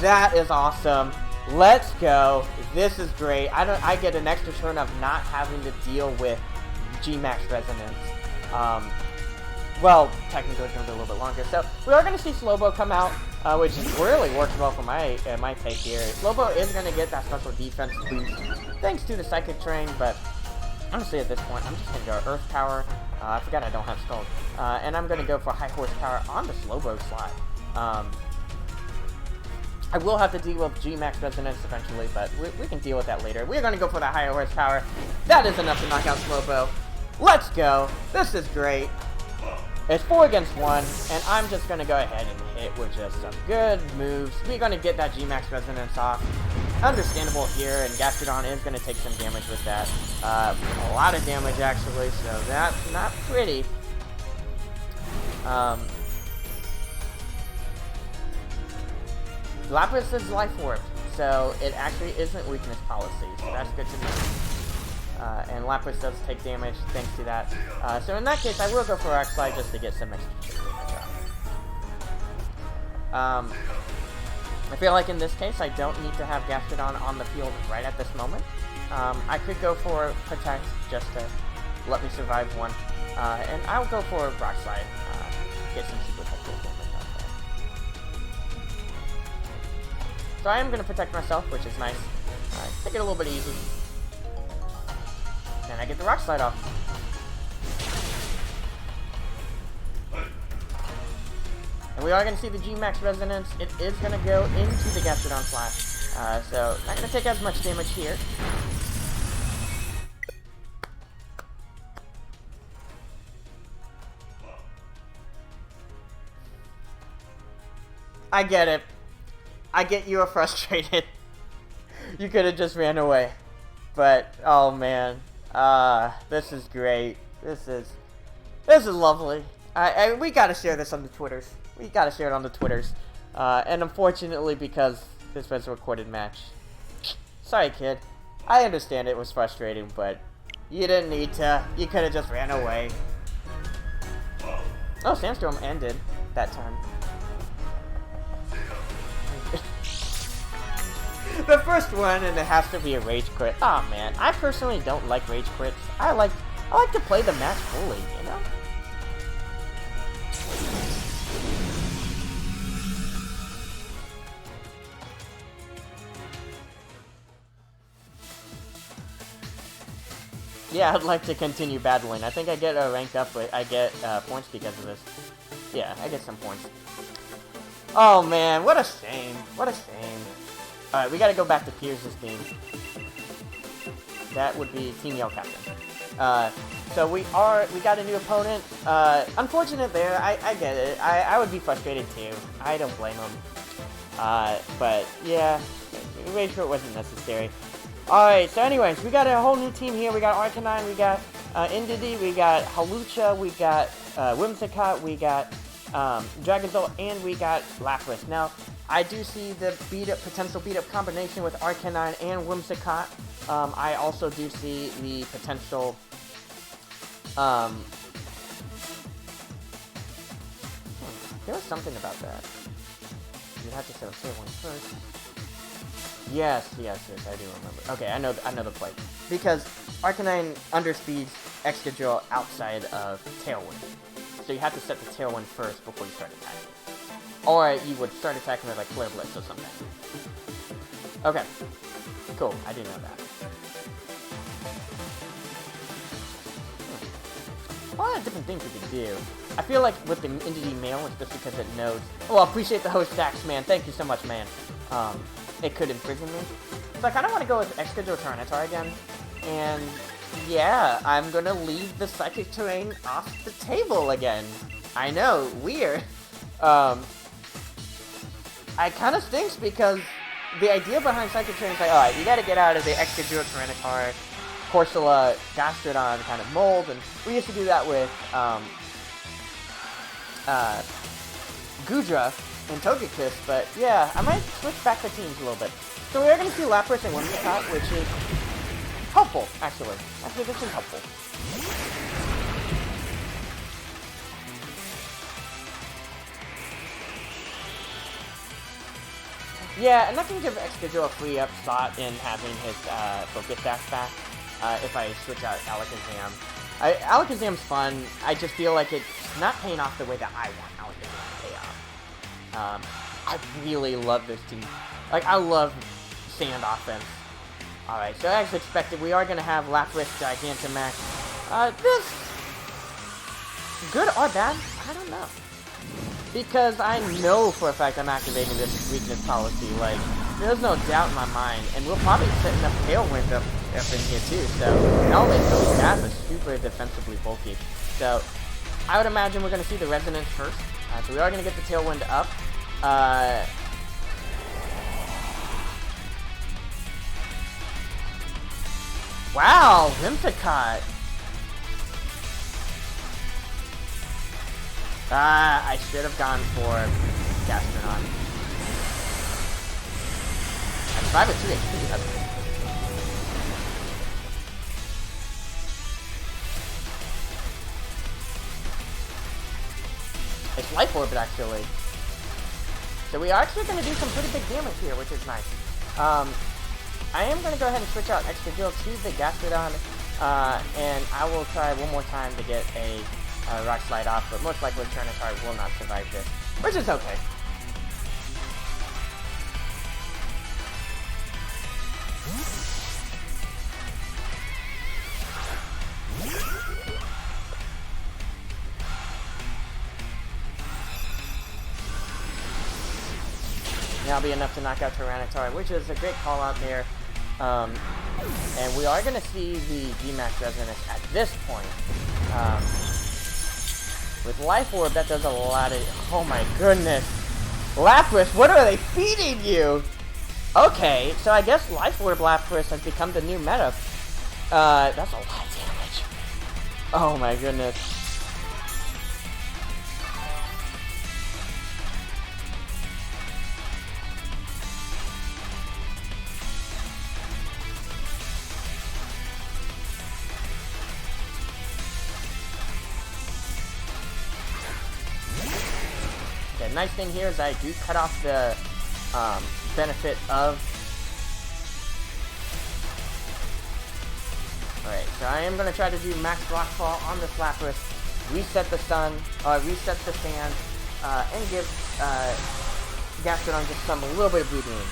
[SPEAKER 1] That is awesome. Let's go. This is great. I get an extra turn of not having to deal with G-Max Resonance. Well, technically it's going to be a little bit longer. So we are going to see Slowbo come out, which really works well for my take here. Slowbo is going to get that special defense boost thanks to the Psychic Terrain, but honestly at this point I'm just going to go Earth Power. I forgot I don't have Scald. And I'm going to go for High Horsepower on the Slowbo slot. I will have to deal with G-Max Resonance eventually, but we can deal with that later. We're going to go for the higher horsepower. That is enough to knock out Slowbo. Let's go. This is great. It's 4 against 1, and I'm just going to go ahead and hit with just some good moves. We're going to get that G-Max Resonance off. Understandable here, and Gastrodon is going to take some damage with that. A lot of damage, actually, so that's not pretty. Lapras is Life Orb, so it actually isn't weakness policy, so that's good to know. And Lapras does take damage thanks to that. So in that case, I will go for Rock Slide just to get some extra chip damage off. I feel like in this case, I don't need to have Gastrodon on the field right at this moment. I could go for Protect just to let me survive one. And I'll go for Rock Slide, get some super helpful damage out there. So I am going to protect myself, which is nice. Take it a little bit easy. And I get the Rock Slide off. And we are going to see the G-Max Resonance. It is going to go into the Gastrodon Slash. So not going to take as much damage here. I get it. I get you are frustrated. You could have just ran away. But, oh man. This is great. This is lovely. We gotta share this on the Twitters. We gotta share it on the Twitters. And unfortunately, because this was a recorded match. Sorry, kid. I understand it was frustrating, but you didn't need to. You could have just ran away. Oh, Sandstorm ended that time. The first one, and it has to be a Rage Quit. Aw, oh, man. I personally don't like Rage Quits. I like to play the match fully, you know? Yeah, I'd like to continue battling. I think I get ranked up, but I get points because of this. Yeah, I get some points. Oh, man. What a shame. What a shame. Alright, we gotta go back to Piers' team. That would be Team Yell Captain. So we got a new opponent. Unfortunate there, I get it. I would be frustrated too. I don't blame him. But yeah, Rage Quit wasn't necessary. Alright, so anyways, we got a whole new team here. We got Arcanine, we got Indeedee, we got Hawlucha, we got Whimsicott, we got Dragonzolt, and we got Lapras. Now, I do see the potential beat-up combination with Arcanine and Whimsicott. I also do see the potential there was something about that. You'd have to set a Tailwind first. Yes, I do remember. Okay, I know the play. Because Arcanine underspeeds Excadrill outside of Tailwind. So you have to set the Tailwind first before you start attacking. Or you would start attacking with like Flare Blitz or something. Okay. Cool, I didn't know that. A lot of different things we could do. I feel like with the Indeedee Mail, it's just because it knows. Oh, I appreciate the host stacks, man. Thank you so much, man. It could imprison me. So I kind of want to go with Excadrill Tyranitar again. And yeah, I'm going to leave the Psychic Terrain off the table again. I know, weird. I kind of stinks because the idea behind Psychic Terrain is like, alright, you gotta get out of the Excadrill, Tyranitar, Corsola, Gastrodon kind of mold, and we used to do that with Goodra and Togekiss, but yeah, I might switch back the teams a little bit. So we are going to see Lapras and Whimsicott, which is helpful, actually. Actually, this is helpful. Yeah, and I can give Excadrill a free up slot in having his Focus Sash back if I switch out Alakazam. Alakazam's fun, I just feel like it's not paying off the way that I want Alakazam to pay off. I really love this team. Like, I love Sand offense. Alright, so as expected, we are going to have Lapras, Gigantamax. This... good or bad? I don't know. Because I know for a fact I'm activating this weakness policy. Like, there's no doubt in my mind. And we'll probably set enough Tailwind up in here too. So, not only is the staff is super defensively bulky. So, I would imagine we're going to see the Resonance first. So we are going to get the Tailwind up. Wow, Whimsicott. I should have gone for Gastrodon. That's 5 with 2 HP. That's good. It's Life Orb, actually. So we are actually going to do some pretty big damage here, which is nice. I am going to go ahead and switch out Excadrill to the Gastrodon, and I will try one more time to get a Rock Slide off, but most likely Tyranitar will not survive this, which is okay. That'll be enough to knock out Tyranitar, which is a great call out there. And we are going to see the G-Max Resonance at this point. With Life Orb, that does a lot of... oh my goodness. Lapras, what are they feeding you? Okay, so I guess Life Orb Lapras has become the new meta. That's a lot of damage. Oh my goodness. The nice thing here is I do cut off the benefit of... Alright, so I am going to try to do Max Rockfall on this Lapras, reset the sun, reset the sand, and give Gastrodon just a little bit of breathing room.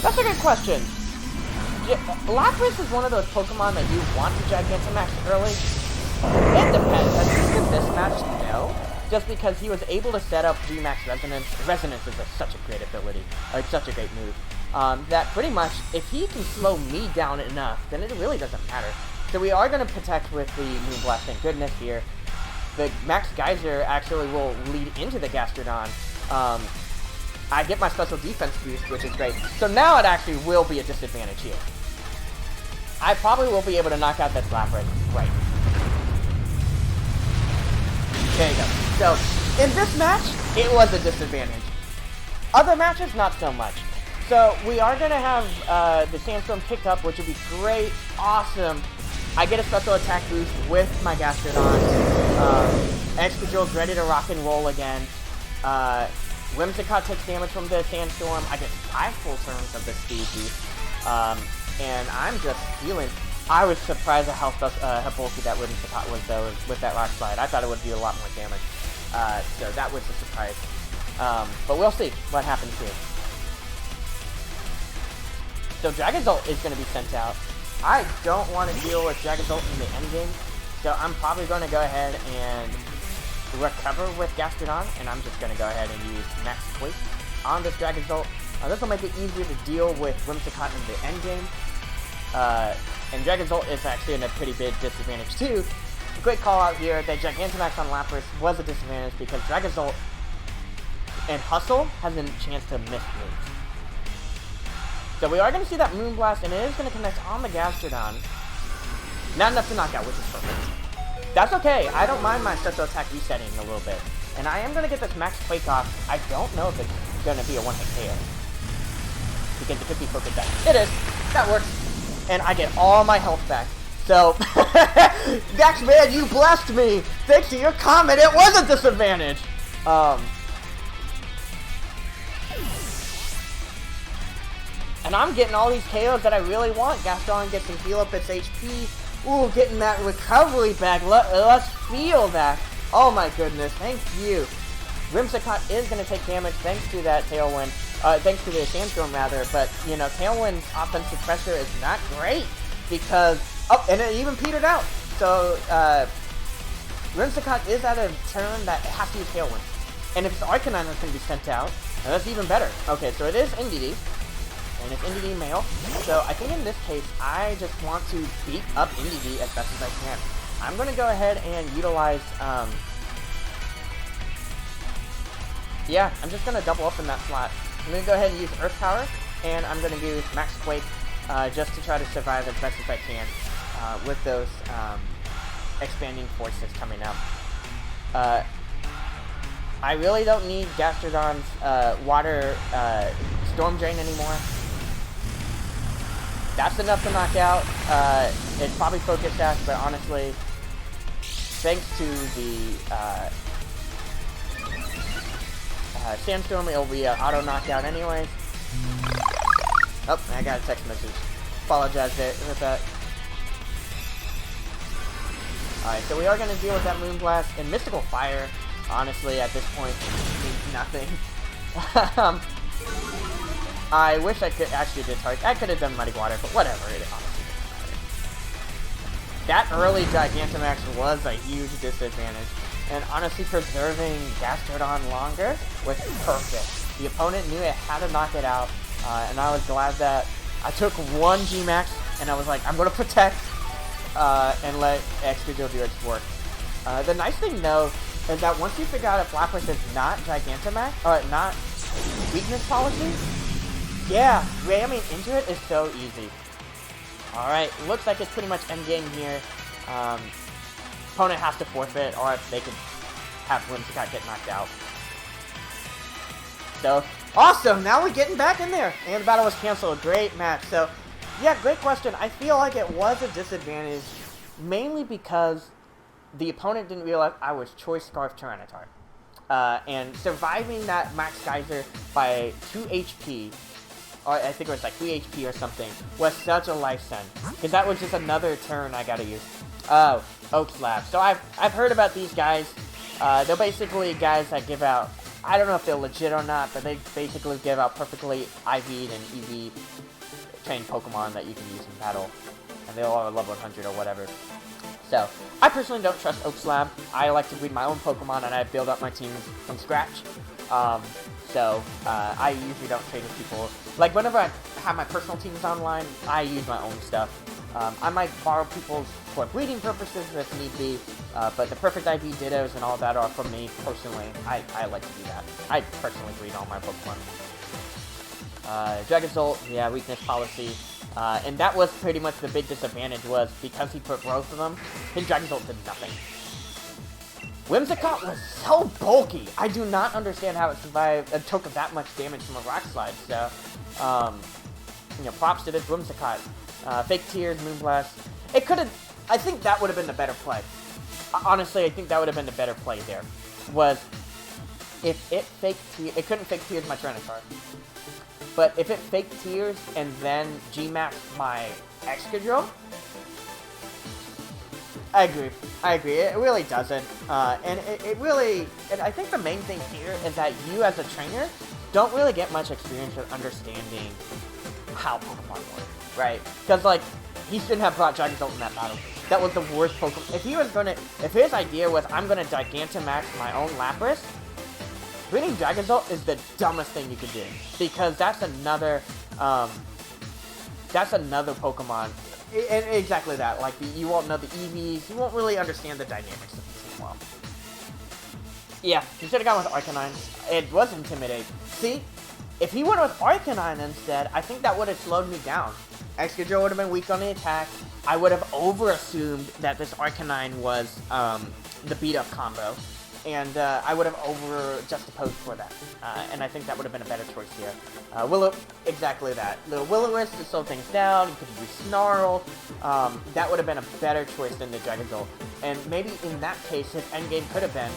[SPEAKER 1] That's a good question. Lapras is one of those Pokemon that you want to Gigantamax early. It depends. At least in this match, no. Just because he was able to set up G-Max Resonance. Resonance is such a great ability. It's such a great move. That pretty much, if he can slow me down enough, then it really doesn't matter. So we are going to protect with the Moonblast, thank goodness here. The Max Geyser actually will lead into the Gastrodon. I get my special defense boost, which is great. So now it actually will be a disadvantage here. I probably will be able to knock out that Lapras right. There you go. So, in this match, it was a disadvantage. Other matches, not so much. So, we are going to have the Sandstorm picked up, which would be great, awesome. I get a special attack boost with my Gastrodon. Excadrill's ready to rock and roll again. Whimsicott takes damage from the Sandstorm. I get 5 full turns of the speed boost. And I'm just feeling... I was surprised at how bulky that Whimsicott was, though, with that Rock Slide. I thought it would do a lot more damage. So that was a surprise. But we'll see what happens here. So Dragonzolt is going to be sent out. I don't want to deal with Dragonzolt in the endgame, so I'm probably going to go ahead and recover with Gastrodon, and I'm just going to go ahead and use Max Quake on this Dragonzolt. This will make it easier to deal with Whimsicott in the endgame. And Dragonzolt is actually in a pretty big disadvantage too. Great call out here that Gigantamax on Lapras was a disadvantage because Dragonzolt and Hustle has a chance to miss moves. So we are going to see that Moonblast, and it is going to connect on the Gastrodon. Not enough to knock out, which is perfect. That's okay. I don't mind my special attack resetting a little bit. And I am going to get this Max Quake off. I don't know if it's going to be a one-hit KO. Because it could be Focus Sash. It is. That works. And I get all my health back. So, Daxman, you blessed me! Thanks to your comment, it was a disadvantage! And I'm getting all these KOs that I really want. Gastrodon gets to heal up its HP. Ooh, getting that recovery back. Let's feel that. Oh my goodness, thank you. Whimsicott is going to take damage thanks to that Tailwind. Thanks to the Sandstorm, rather. But, you know, Tailwind's offensive pressure is not great. Because, oh, and it even petered out. So, Whimsicott is at a turn that has to use Tailwind. And if its Arcanine can be sent out, that's even better. Okay, so it is NDD. And it's NDD male. So I think in this case, I just want to beat up NDD as best as I can. I'm going to go ahead and utilize, yeah, I'm just going to double up in that slot. I'm going to go ahead and use Earth Power, and I'm going to use Max Quake just to try to survive as best as I can with those expanding forces coming up. I really don't need Gastrodon's water Storm Drain anymore. That's enough to knock out. It's probably Focus Sash, but honestly, thanks to the Sandstorm, it'll be an auto knockout anyways. Oh, I got a text message. Apologize with that. Alright, so we are going to deal with that Moonblast, and Mystical Fire, honestly, at this point, means nothing. I wish I could actually did target. I could have done Muddy Water, but whatever, it honestly doesn't matter. That early Gigantamax was a huge disadvantage, and honestly preserving Gastrodon longer was perfect. The opponent knew it had to knock it out, and I was glad that I took one G-Max, and I was like, I'm going to protect, and let Excadrill do its work. The nice thing, though, is that once you figure out if Lapras is not Gigantamax, or not weakness policy, yeah, ramming into it is so easy. Alright, looks like it's pretty much endgame here. Opponent has to forfeit, or they could have Whimsicott get knocked out. So, awesome! Now we're getting back in there! And the battle was canceled. Great match. So, yeah, great question. I feel like it was a disadvantage, mainly because the opponent didn't realize I was Choice Scarf Tyranitar. And surviving that Max Geyser by 2 HP, or I think it was like 3 HP or something, was such a life send. Because that was just another turn I gotta use. Oh, Oak Slab. So I've heard about these guys. They're basically guys that give out, I don't know if they're legit or not, but they basically give out perfectly IV'd and EV trained Pokemon that you can use in battle. And they all are level 100 or whatever. So, I personally don't trust Oak Slab. I like to breed my own Pokemon and I build up my teams from scratch. I usually don't trade with people. Like, whenever I have my personal teams online, I use my own stuff. I might borrow people's for breeding purposes if need be, but the Perfect IV Dittos and all that are from me personally. I like to do that. I personally breed all my Pokemon. Dragonzolt, yeah, weakness policy. And that was pretty much the big disadvantage, was because he put both of them, his Dragonzolt did nothing. Whimsicott was so bulky. I do not understand how it survived and took that much damage from a Rock Slide. So, you know, props to this Whimsicott. Fake Tears, Moonblast. It could have. I think that would have been the better play. Honestly, I think that would have been the better play there. Was if it faked Tears. It couldn't fake Tears my Tyranitar. But if it faked Tears and then G-Max my Excadrill, I agree. It really doesn't. And it really... And I think the main thing here is that you, as a trainer, don't really get much experience with understanding how Pokemon work, right? Because, like, he shouldn't have brought Dragonzolt in that battle. That was the worst Pokemon. If he was gonna... If his idea was, I'm gonna Gigantamax my own Lapras, breeding Dragonzolt is the dumbest thing you could do. Because that's another... that's another Pokemon... And exactly that, like, you won't know the EVs, you won't really understand the dynamics of this as well. Yeah, he should have gone with Arcanine. It was Intimidate. See, if he went with Arcanine instead, I think that would have slowed me down. Excadrill would have been weak on the attack. I would have over-assumed that this Arcanine was the beat-up combo. And I would have over-juxtaposed for that. And I think that would have been a better choice here. Exactly that. Little Will-O-Wisp to slow things down. You could use Snarl. That would have been a better choice than the Dragonzolt. And maybe in that case, his endgame could have been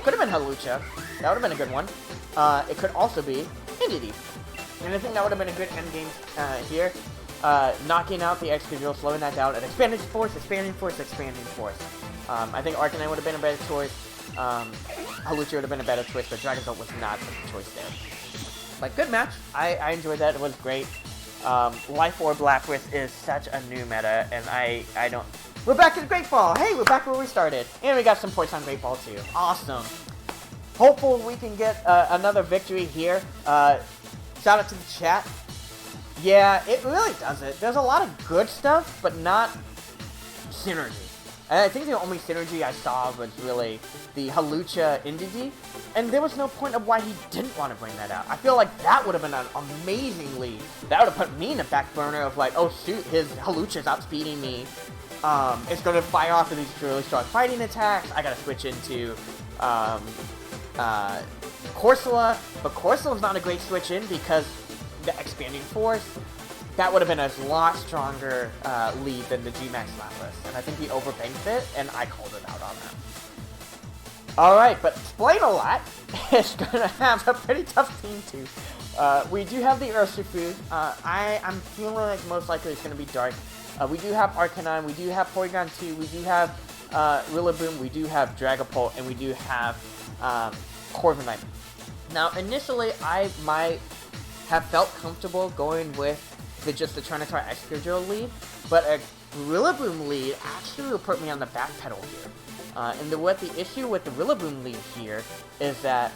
[SPEAKER 1] Hawlucha. That would have been a good one. It could also be Indeedee. And I think that would have been a good endgame here. Knocking out the Excadrill, slowing that down, and expanding force. I think Arcanine would have been a better choice. Hawlucha would have been a better choice, but Dragonzolt was not the choice there. But good match. I enjoyed that. It was great. Life Orb Lapras is such a new meta, and I don't... We're back to the Great Ball! Hey, we're back where we started. And we got some points on Great Ball too. Awesome. Hopeful we can get another victory here. Shout out to the chat. Yeah, it really doesn't. There's a lot of good stuff, but not synergy. And I think the only synergy I saw was really the Hawlucha Indeedee, and there was no point of why he didn't want to bring that out. I feel like that would have been an amazing lead. That would have put me in the back burner of like, oh shoot, his Hawlucha's outspeeding me. It's going to fire off of these really strong fighting attacks. I got to switch into Corsola, but Corsola's not a great switch in because the expanding force. That would have been a lot stronger lead than the G-Max Lapras, and I think he overbanked it, and I called it out on that. Alright, but Splaynolot is going to have a pretty tough team too. We do have the Urshifu. I'm feeling like most likely it's going to be Dark. We do have Arcanine, we do have Porygon 2, we do have Rillaboom, we do have Dragapult, and we do have Corviknight. Now, initially, I might have felt comfortable going with the Tyranitar Excadrill lead, but a Rillaboom lead actually will put me on the back pedal here. And what the issue with the Rillaboom lead here is that,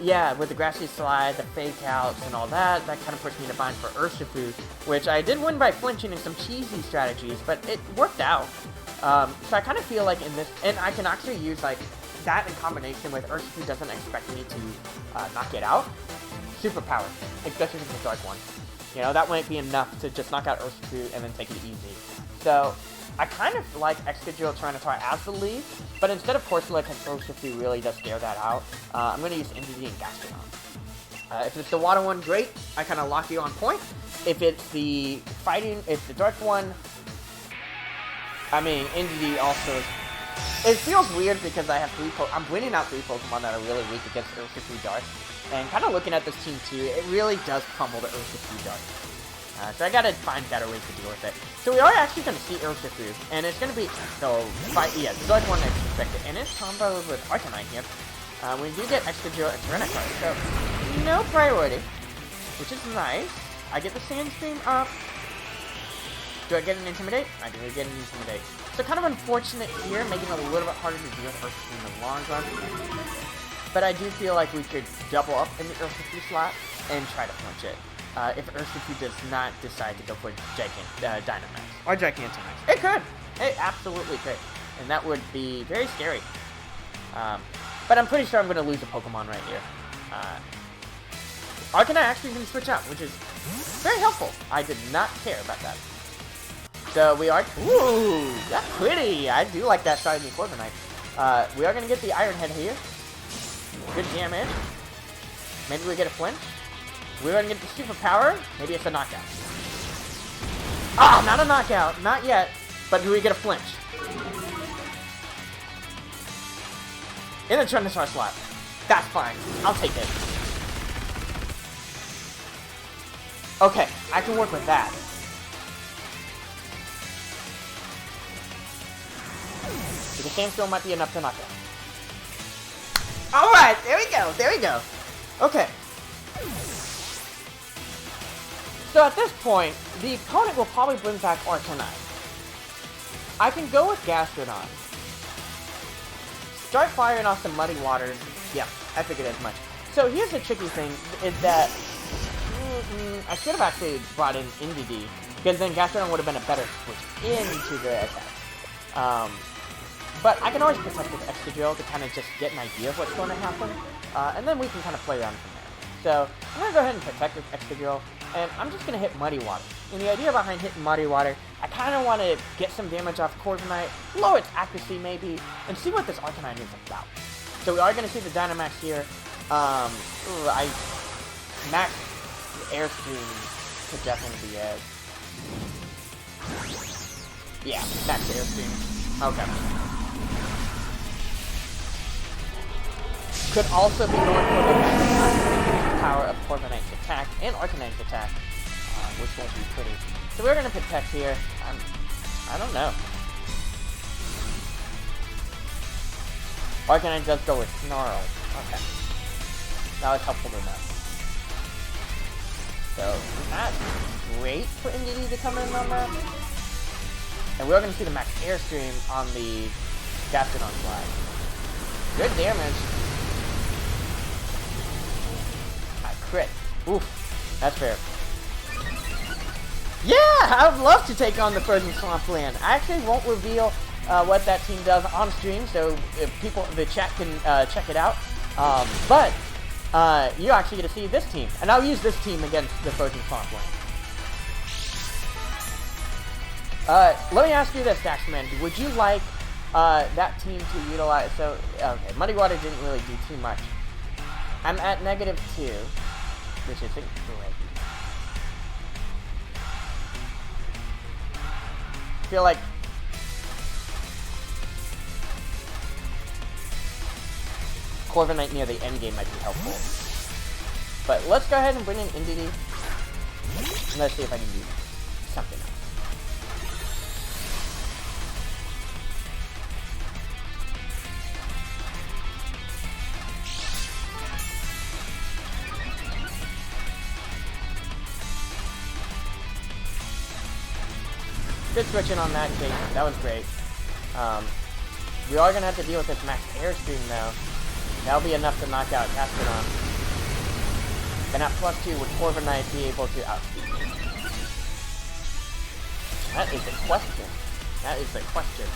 [SPEAKER 1] yeah, with the Grassy Slide, the Fake Outs, and all that, that kind of pushed me to bind for Urshifu, which I did win by flinching in some cheesy strategies, but it worked out. So I kind of feel like in this, and I can actually use like that in combination with Urshifu doesn't expect me to knock it out. Superpower, especially with the Dark one. You know, that might be enough to just knock out Urshifu and then take it easy. So I kind of like Excadrill Tyranitar as the lead, but instead of Corsola, because Urshifu really does scare that out, I'm going to use Indeedee and Gastrodon. If it's the water one, great. I kind of lock you on point. If it's the fighting, if the dark one, I mean, Indeedee also. It feels weird because I have I'm winning out 3 Pokemon that are really weak against Urshifu Dark. And kind of looking at this team too, it really does pummel the Urshifu Dark. So I gotta find better ways to deal with it. So we are actually gonna see Urshifu, and it's gonna be, yeah, the Dark one that's expected. And it's comboed with Arcanine here. We do get Excadrill and Tyranitar, so no priority, which is nice. I get the Sandstream up. Do I get an Intimidate? I do get an Intimidate. So kind of unfortunate here, making it a little bit harder to deal with Urshifu in the long run. But I do feel like we could double up in the Urshifu slot and try to punch it. If Urshifu does not decide to go for Dynamax or Gigantamax. It could! It absolutely could. And that would be very scary. But I'm pretty sure I'm going to lose a Pokemon right here. Arcanine actually going to switch out, which is very helpful. I did not care about that. So we are... Ooh! That's pretty! I do like that shiny Corviknight. We are going to get the Iron Head here. Good damage. Maybe we get a flinch. We're going to get the superpower. Maybe it's a knockout. Ah, not a knockout. Not yet. But do we get a flinch? In the Tyranitar slot. That's fine. I'll take it. Okay, I can work with that. The Sandstone might be enough to knock out. Alright, there we go. There we go. Okay. So at this point, the opponent will probably bring back Arcanine. I can go with Gastrodon. Start firing off some Muddy Waters. Yeah, I figured as much. So here's the tricky thing, is that I should have actually brought in Indeedee, because then Gastrodon would have been a better switch into the attack. But I can always protect with Excadrill to kind of just get an idea of what's going to happen, and then we can kind of play around from there. So I'm going to go ahead and protect with Excadrill, and I'm just going to hit Muddy Water. And the idea behind hitting Muddy Water, I kind of want to get some damage off Corviknight, lower its accuracy maybe, and see what this Arcanine is about. So we are going to see the Dynamax here. Max Airstream could definitely be it. Yeah, Max Airstream. Okay. Could also be going for the power of Corviknight's attack and Arcanine's attack, which won't be pretty. So we're going to protect here. I don't know. Arcanine does go with Snarl. Okay. That was helpful to know. So, not great for Indeedee to come in on that. And we're going to see the Max Airstream on the Gastrodon slide. Good damage. Crit. Oof. That's fair. Yeah! I would love to take on the Frozen Swampland. I actually won't reveal what that team does on stream, so if people, the chat can check it out. But you're actually going to see this team, and I'll use this team against the Frozen Swampland. Let me ask you this, Daxman. Would you like that team to utilize... So, Muddy Water didn't really do too much. I'm at -2, which isn't great. I feel like... Corviknight near the end game might be helpful. But let's go ahead and bring in Indeedee. And let's see if I can do something else. Good switching on that case. That was great. We are going to have to deal with this Max Airstream though. That'll be enough to knock out Gastrodon. And at +2, would Corviknight be able to outspeed? That is the question. That is the question.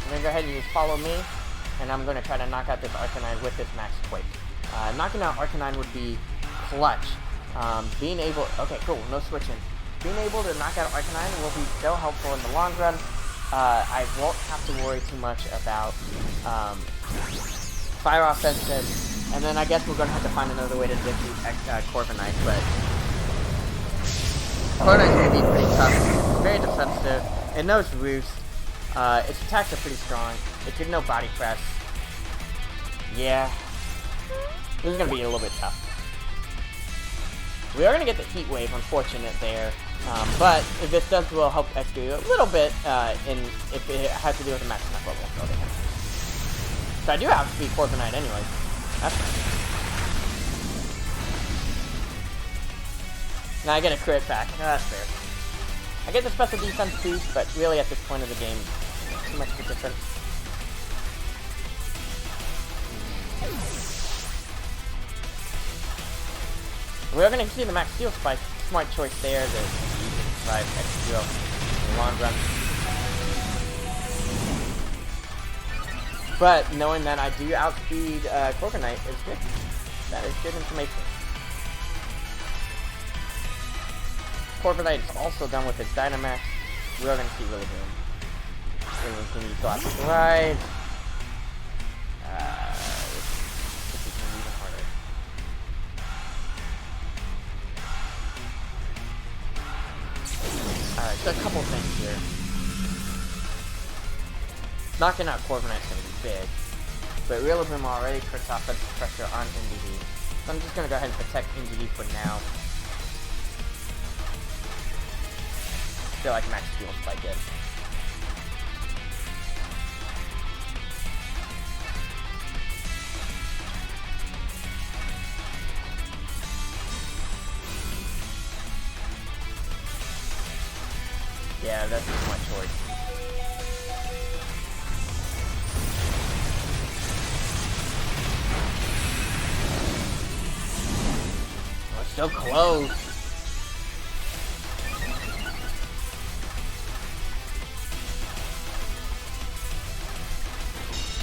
[SPEAKER 1] I'm going to go ahead and use Follow Me, and I'm going to try to knock out this Arcanine with this Max Quake. Knocking out Arcanine would be clutch. Being able... Okay, cool, no switching. Being able to knock out Arcanine will be so helpful in the long run. I won't have to worry too much about Fire Offensive, and then I guess we're going to have to find another way to defeat Corviknight, but... Corviknight's going to be pretty tough. Very defensive. It knows Roost. Its attacks are pretty strong. It could no body press. Yeah. This is going to be a little bit tough. We are going to get the Heat Wave, unfortunate there. But if this does will help XP a little bit if it has to do with the max attack level. So I do have to beat Corviknight anyway. That's nice. Now I get a crit back. No, that's fair. I get the special defense boost, but really at this point of the game, too much of a difference. We're going to see the Max Steel Spike. Smart choice there to survive X-Steel in the long run. But knowing that I do outspeed Corviknight is good. That is good information. Corviknight is also done with his Dynamax. We are going to see really good. Really can use Galactic Ride. This is going to be even harder. Alright, so a couple things here. Knocking out Corviknight is going to be big. But Rillaboom already puts offensive pressure on Indeedee. So I'm just going to go ahead and protect Indeedee for now. I feel like Max Steel Spike it. that's too much choice. Oh, it's so close.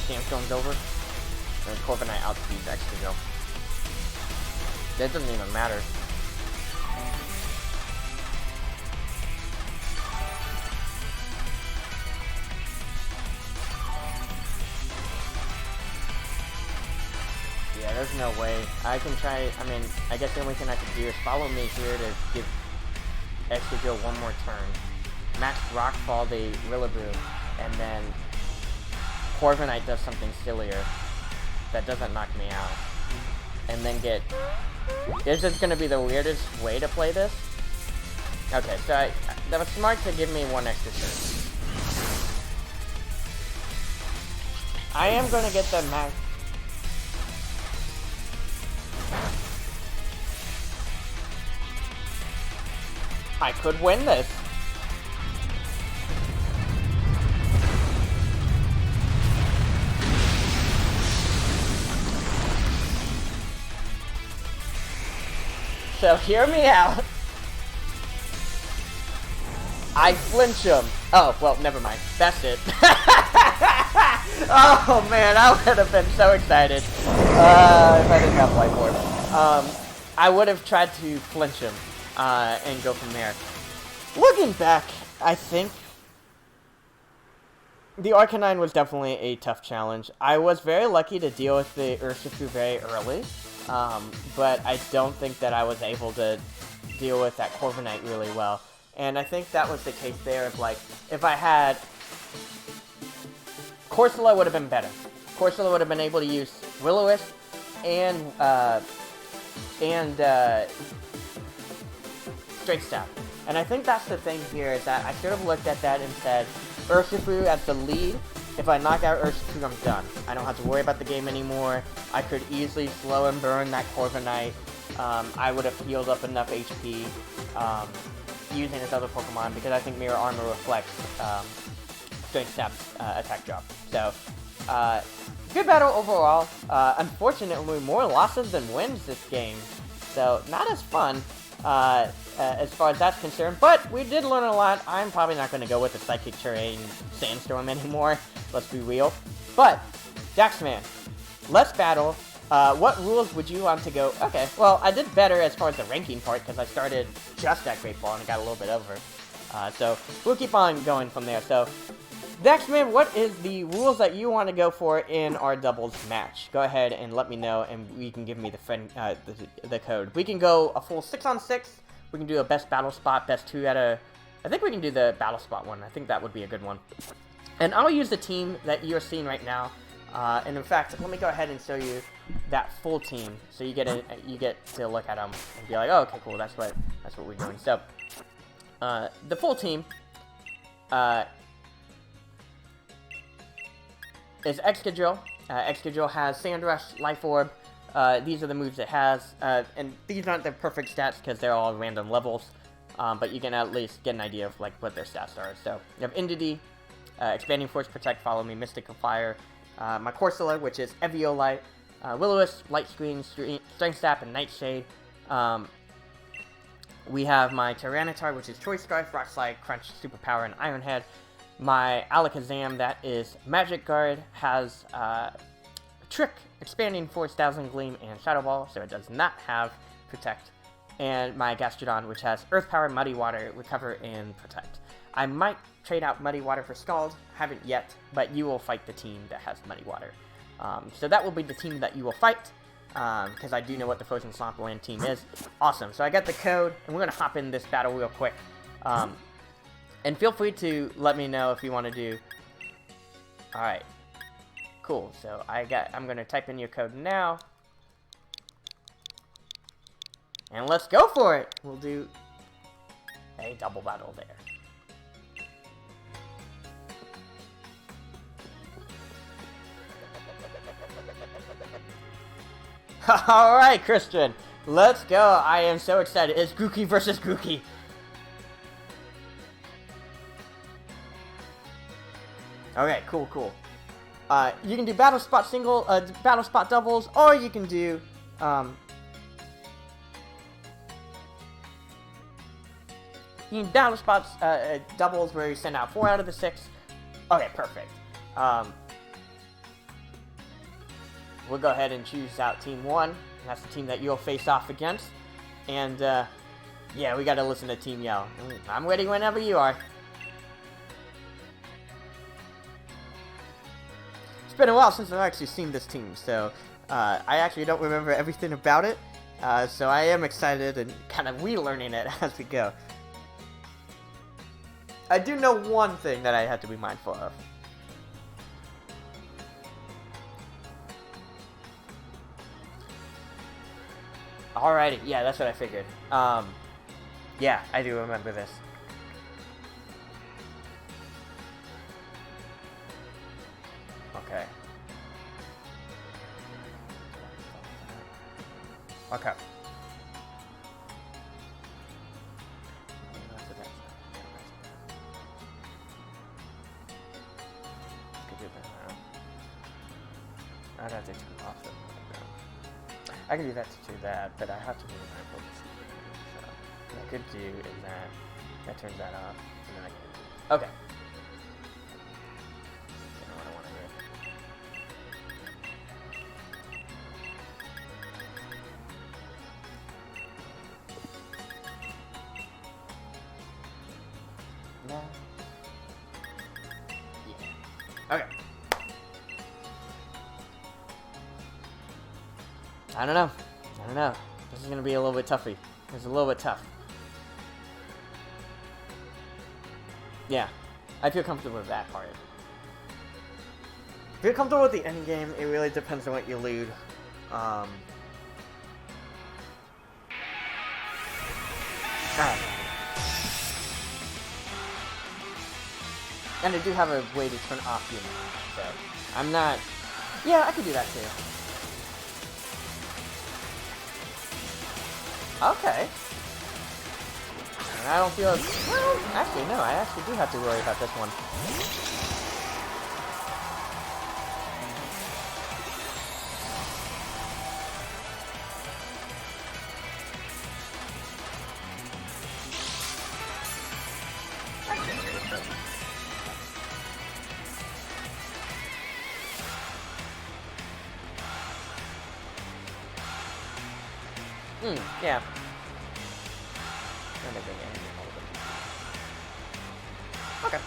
[SPEAKER 1] Sandstorm's over. And Corviknight outspeeds Excadrill. That doesn't even matter. Yeah, there's no way. I can try, I mean, I guess the only thing I can do is follow me here to give Excadrill one more turn. Max Rockfall the Rillaboom, and then Corviknight does something sillier that doesn't knock me out. And then get... This is going to be the weirdest way to play this. Okay, so that was smart to give me one extra turn. I am going to get the max... I could win this. So hear me out. I flinch him. Oh, well, never mind. That's it. Oh man, I would have been so excited if I didn't have Life Orb. I would have tried to flinch him and go from there. Looking back, I think the Arcanine was definitely a tough challenge. I was very lucky to deal with the Urshifu very early. But I don't think that I was able to deal with that Corviknight really well. And I think that was the case there of, like, if I had... Corsola would have been better. Corsola would have been able to use Will-O-Wisp and Straight Staff. And I think that's the thing here, is that I should have looked at that and said, Urshifu as the lead. If I knock out Urshifu, I'm done. I don't have to worry about the game anymore. I could easily slow and burn that Corviknight. I would have healed up enough HP using this other Pokemon, because I think Mirror Armor reflects Strength Staff's attack drop. So, good battle overall. Unfortunately, more losses than wins this game. So, not as fun as far as that's concerned. But we did learn a lot. I'm probably not going to go with the Psychic Terrain Sandstorm anymore. Let's be real. But, Jaxman, let's battle. What rules would you want to go? Okay, well, I did better as far as the ranking part, because I started just at Great Ball and got a little bit over. So, we'll keep on going from there. So, Jaxman, what is the rules that you want to go for in our doubles match? Go ahead and let me know, and you can give me the code. We can go a full 6-on-6. We can do a best battle spot, best 2 out of... I think we can do the battle spot one. I think that would be a good one. And I'll use the team that you're seeing right now. And in fact, let me go ahead and show you that full team, so you get to look at them and be like, oh, okay, cool, that's what we're doing. So, the full team is Excadrill. Excadrill has Sand Rush, Life Orb. These are the moves it has, and these aren't the perfect stats because they're all random levels, but you can at least get an idea of like what their stats are. So you have Indeedee, Expanding Force, Protect, Follow Me, Mystical Fire, my Corsola, which is Eviolite, Will-O-Wisp, Light Screen, Strength Staff, and Nightshade. We have my Tyranitar, which is Choice Scarf, Rock Slide, Crunch, Superpower, and Iron Head. My Alakazam, that is Magic Guard, has Trick, Expanding Force, Dazzling Gleam, and Shadow Ball, so it does not have Protect. And my Gastrodon, which has Earth Power, Muddy Water, Recover, and Protect. I might trade out Muddy Water for Scald, haven't yet, but you will fight the team that has Muddy Water. So that will be the team that you will fight, because I do know what the Frozen Swampland team is. Awesome, so I got the code, and we're going to hop in this battle real quick. And feel free to let me know if you want to do... Alright. Cool, so I'm going to type in your code now. And let's go for it! We'll do a double battle there. Alright, Christian. Let's go. I am so excited. It's Grookey versus Grookey. Okay, cool, cool. You can do battle spot single, battle spot doubles, or you can do, you can battle spots, doubles where you send out 4 out of the 6. Okay, perfect. We'll go ahead and choose out Team 1. And that's the team that you'll face off against. And, yeah, we gotta listen to Team Yell. I'm ready whenever you are. It's been a while since I've actually seen this team, so I actually don't remember everything about it. So I am excited and kind of relearning it as we go. I do know one thing that I have to be mindful of. Alrighty, yeah, that's what I figured. Yeah, I do remember this. Okay. Okay. I'd have to turn off the I can do that to do that, but I have to be mindful of this. So what I could do is that turns that off, and then I can. Okay. I know what I want to do. No. Yeah. Okay. I don't know. This is gonna be a little bit toughy. It's a little bit tough. Yeah, I feel comfortable with that part. Feel comfortable with the end game. It really depends on what you loot. And I do have a way to turn off the amount, so I'm not. Yeah, I could do that too. Okay. And I don't feel... Well, actually, no. I actually do have to worry about this one. Yeah. Okay.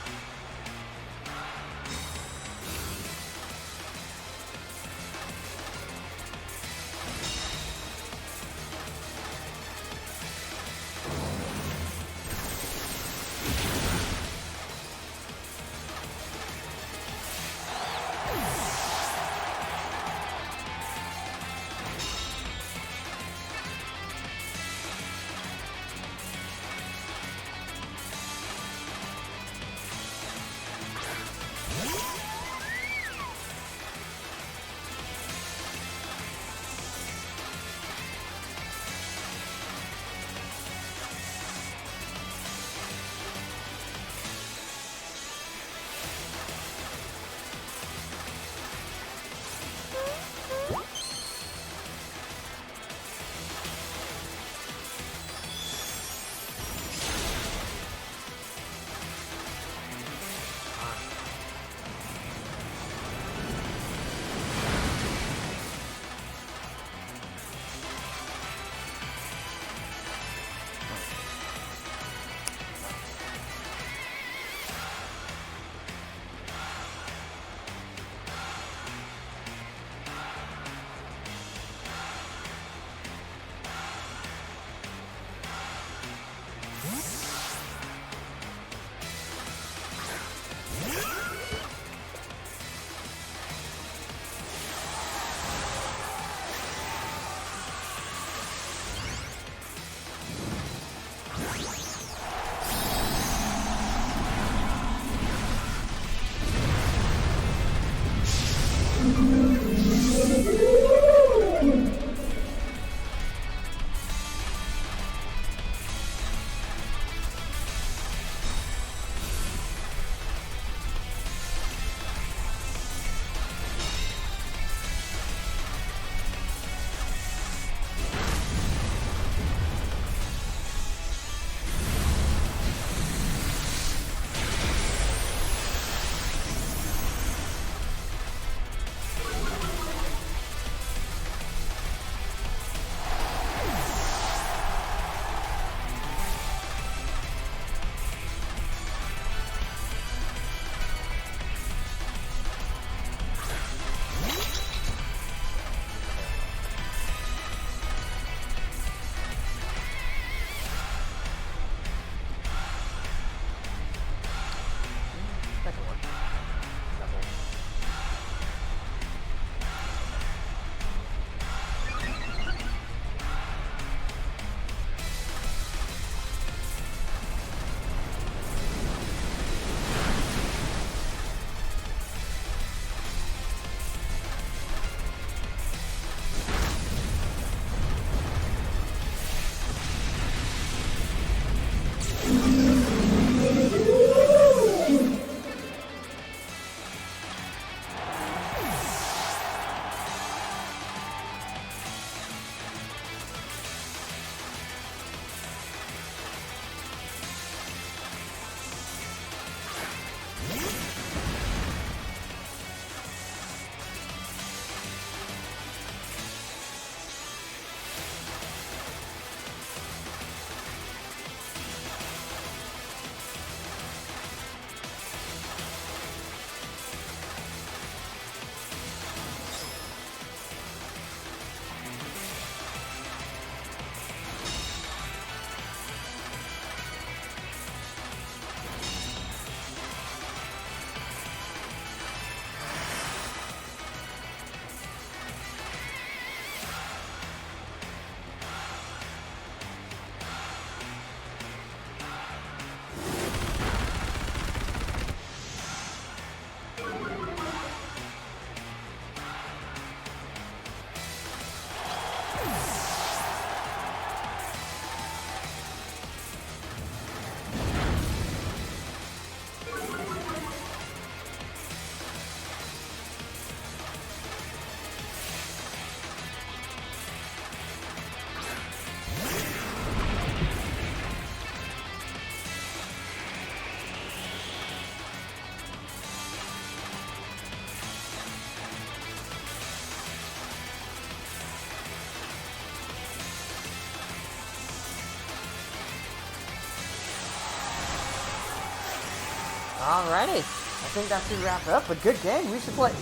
[SPEAKER 1] Alrighty. I think that should wrap up. But good game. We should play.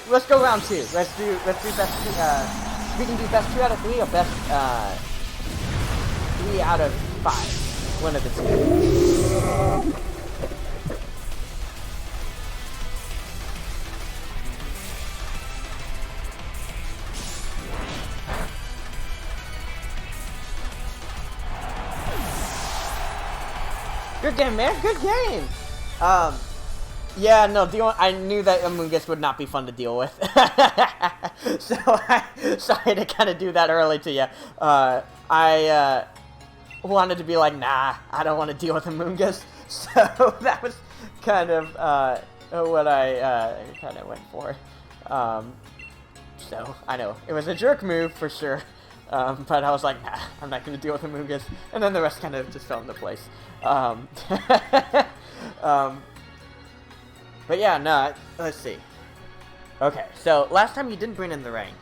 [SPEAKER 1] Let's go round 2. Let's do best 2. We can do best 2 out of 3 or best 3 out of 5. One of the two. Good game, man. Good game. Yeah, no, I knew that Amoonguss would not be fun to deal with. So sorry to kind of do that early to you. I wanted to be like, nah, I don't want to deal with Amoonguss. So that was kind of what I kind of went for. So I know it was a jerk move for sure. But I was like, nah, I'm not going to deal with Amoonguss. And then the rest kind of just fell into place. But yeah, no, let's see. Okay, so last time you didn't bring in the rain.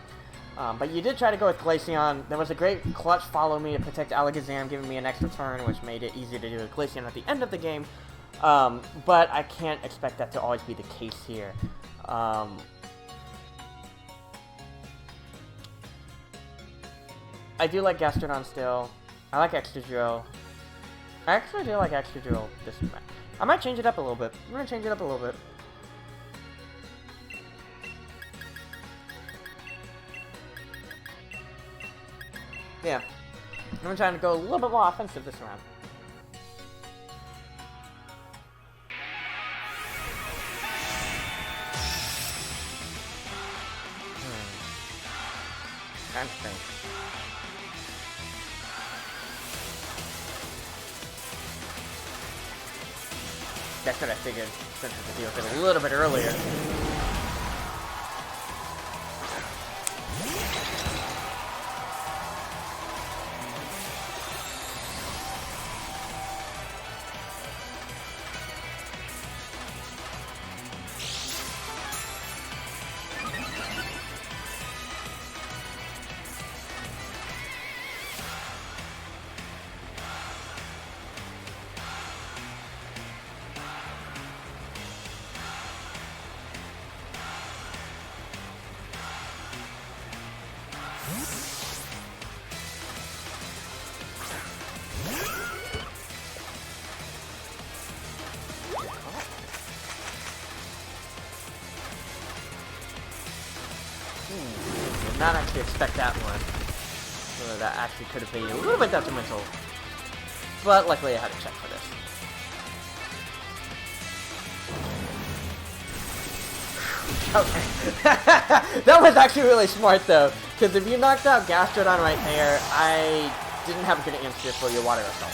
[SPEAKER 1] But you did try to go with Glaceon. There was a great clutch follow me to protect Alakazam, giving me an extra turn, which made it easy to do with Glaceon at the end of the game. But I can't expect that to always be the case here. I do like Gastrodon still. I like Excadrill. I actually do like Excadrill this match. I might change it up a little bit. I'm going to change it up a little bit. Yeah. I'm trying to go a little bit more offensive this round. Trying to think. That's what I figured, since I had to deal with it a little bit earlier. Did not actually expect that one. So that actually could have been a little bit detrimental. But luckily I had to check for this. Okay. That was actually really smart though. Because if you knocked out Gastrodon right there, I didn't have a good answer for your Water Assault.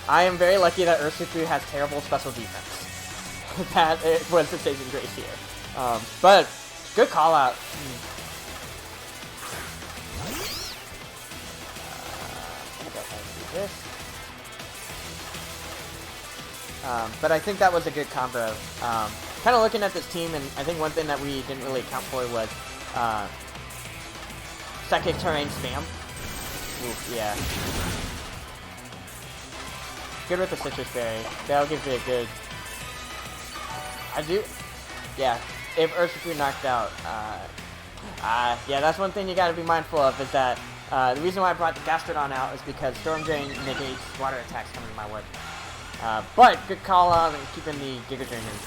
[SPEAKER 1] I am very lucky that Urshifu has terrible special defense. That was the saving grace here. But good call out. But I think that was a good combo. Kind of looking at this team, and I think one thing that we didn't really account for was Psychic Terrain spam. Oof, yeah. Good with the Citrus Berry. That'll give you a good... I do... Yeah, if Urshifu knocked out, yeah, that's one thing you gotta be mindful of, is that the reason why I brought the Gastrodon out is because Storm Drain negates water attacks coming my way. But good call out and keeping the Giga Drain in.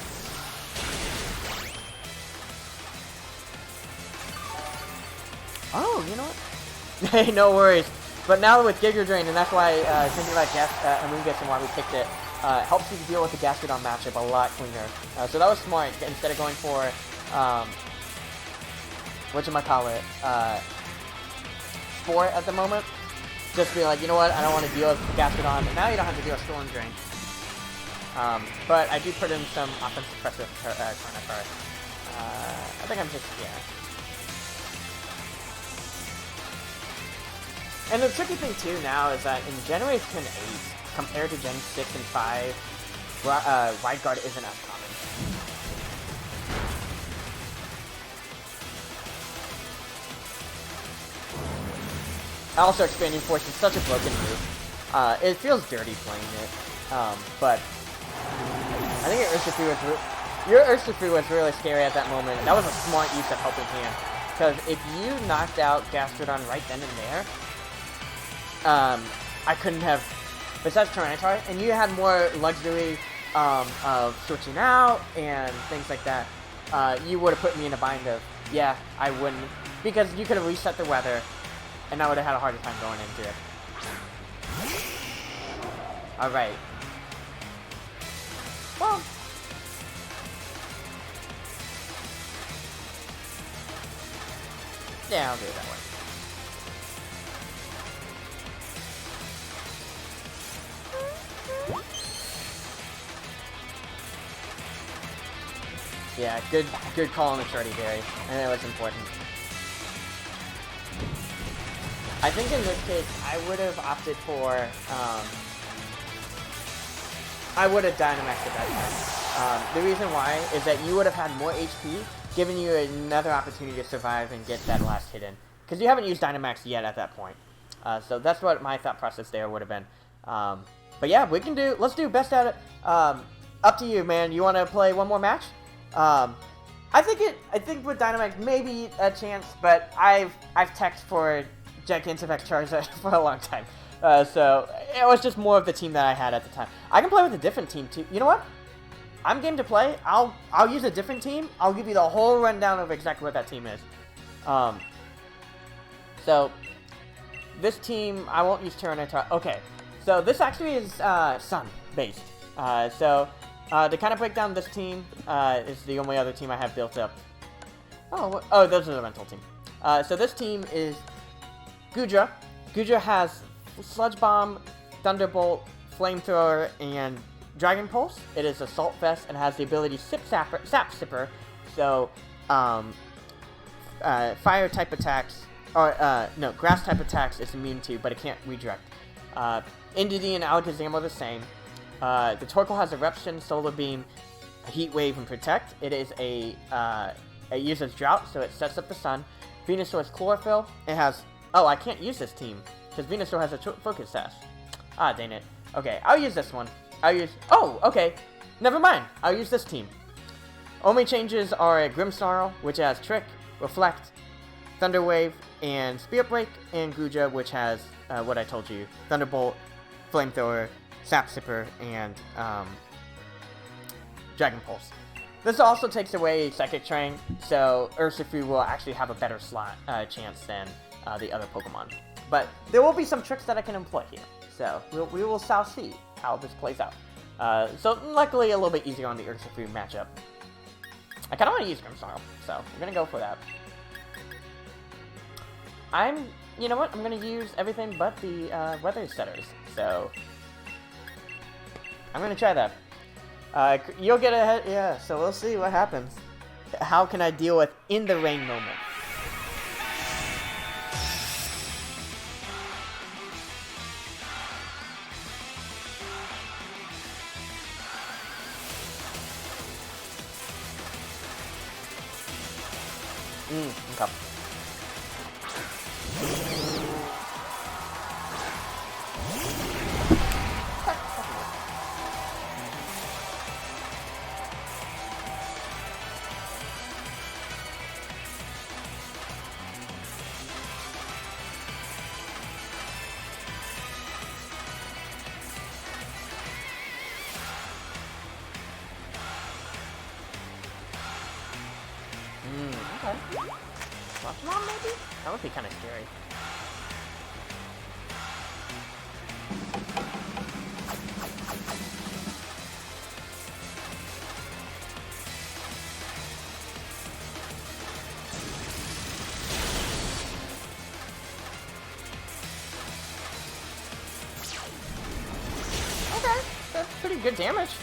[SPEAKER 1] Oh, you know what? Hey, no worries. But now with Giga Drain, and that's why thinking about Amoonguss and why we picked it, helps you to deal with the Gastrodon matchup a lot cleaner. So that was smart. Instead of going for, whatchamacallit, Spore at the moment, just be like, you know what, I don't want to deal with Gastrodon, and now you don't have to deal with Storm Drain. But I do put in some offensive pressure kind of first. I think I'm just, yeah. And the tricky thing too now is that in Generation 8, compared to Gen 6 and 5, Wide Guard isn't as common. Also, Expanding Force is such a broken move. It feels dirty playing it, but I think your Urshifu was really scary at that moment. That was a smart use of Helping Hand. Because if you knocked out Gastrodon right then and there, I couldn't have, besides Tyranitar, and you had more luxury of switching out and things like that, you would have put me in a bind of, yeah, I wouldn't, because you could have reset the weather, and I would have had a harder time going into it. Alright. Well. Yeah, I'll do it that way. Yeah, good call on the Shorty Berry, and it was important. I think in this case, I would have opted for, I would have Dynamaxed at that time. The reason why is that you would have had more HP, giving you another opportunity to survive and get that last hit in. Because you haven't used Dynamax yet at that point. So that's what my thought process there would have been. But yeah, let's do best out of, up to you, man. You want to play one more match? I think with Dynamax maybe a chance, but I've teched for Gigantamax Charizard for a long time. So it was just more of the team that I had at the time. I can play with a different team too. You know what? I'm game to play. I'll use a different team. I'll give you the whole rundown of exactly what that team is. So this team, I won't use Tyranitar. Okay, so this actually is Sun based. To kind of break down this team, is the only other team I have built up. Oh, those are the rental team. So this team is Goodra. Goodra has Sludge Bomb, Thunderbolt, Flamethrower, and Dragon Pulse. It is Assault Vest and has the ability Sap Sipper. So, fire type attacks, or no, grass type attacks it's immune to, but it can't redirect. Indeedee and Alakazam are the same. The Torkoal has Eruption, Solar Beam, Heat Wave, and Protect. It is it uses Drought, so it sets up the sun. Venusaur has Chlorophyll. It has, I can't use this team, because Venusaur has a Focus Sash. Ah, dang it. Okay, I'll use this one. Okay. Never mind. I'll use this team. Only changes are a Grimmsnarl, which has Trick, Reflect, Thunder Wave, and Spirit Break, and Goodra, which has what I told you, Thunderbolt, Flamethrower, Sap Sipper, and Dragon Pulse. This also takes away Psychic Terrain, so Urshifu will actually have a better chance than the other Pokemon. But there will be some tricks that I can employ here, so we will see how this plays out. So luckily a little bit easier on the Urshifu matchup. I kind of want to use Grimmsnarl, so I'm going to go for that. You know what? I'm going to use everything but the weather setters, so I'm going to try that. You'll get ahead, yeah, so we'll see what happens. How can I deal with in the rain moment? Okay. Pokemon, maybe? That would be kind of scary. Okay, that's pretty good damage.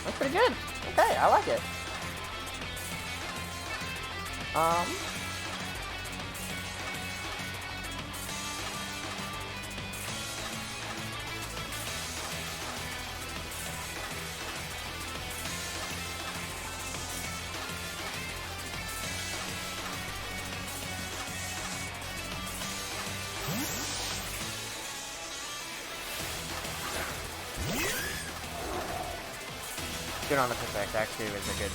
[SPEAKER 1] That's pretty good. Okay, I like it. Good on the Protect. Actually, was a good.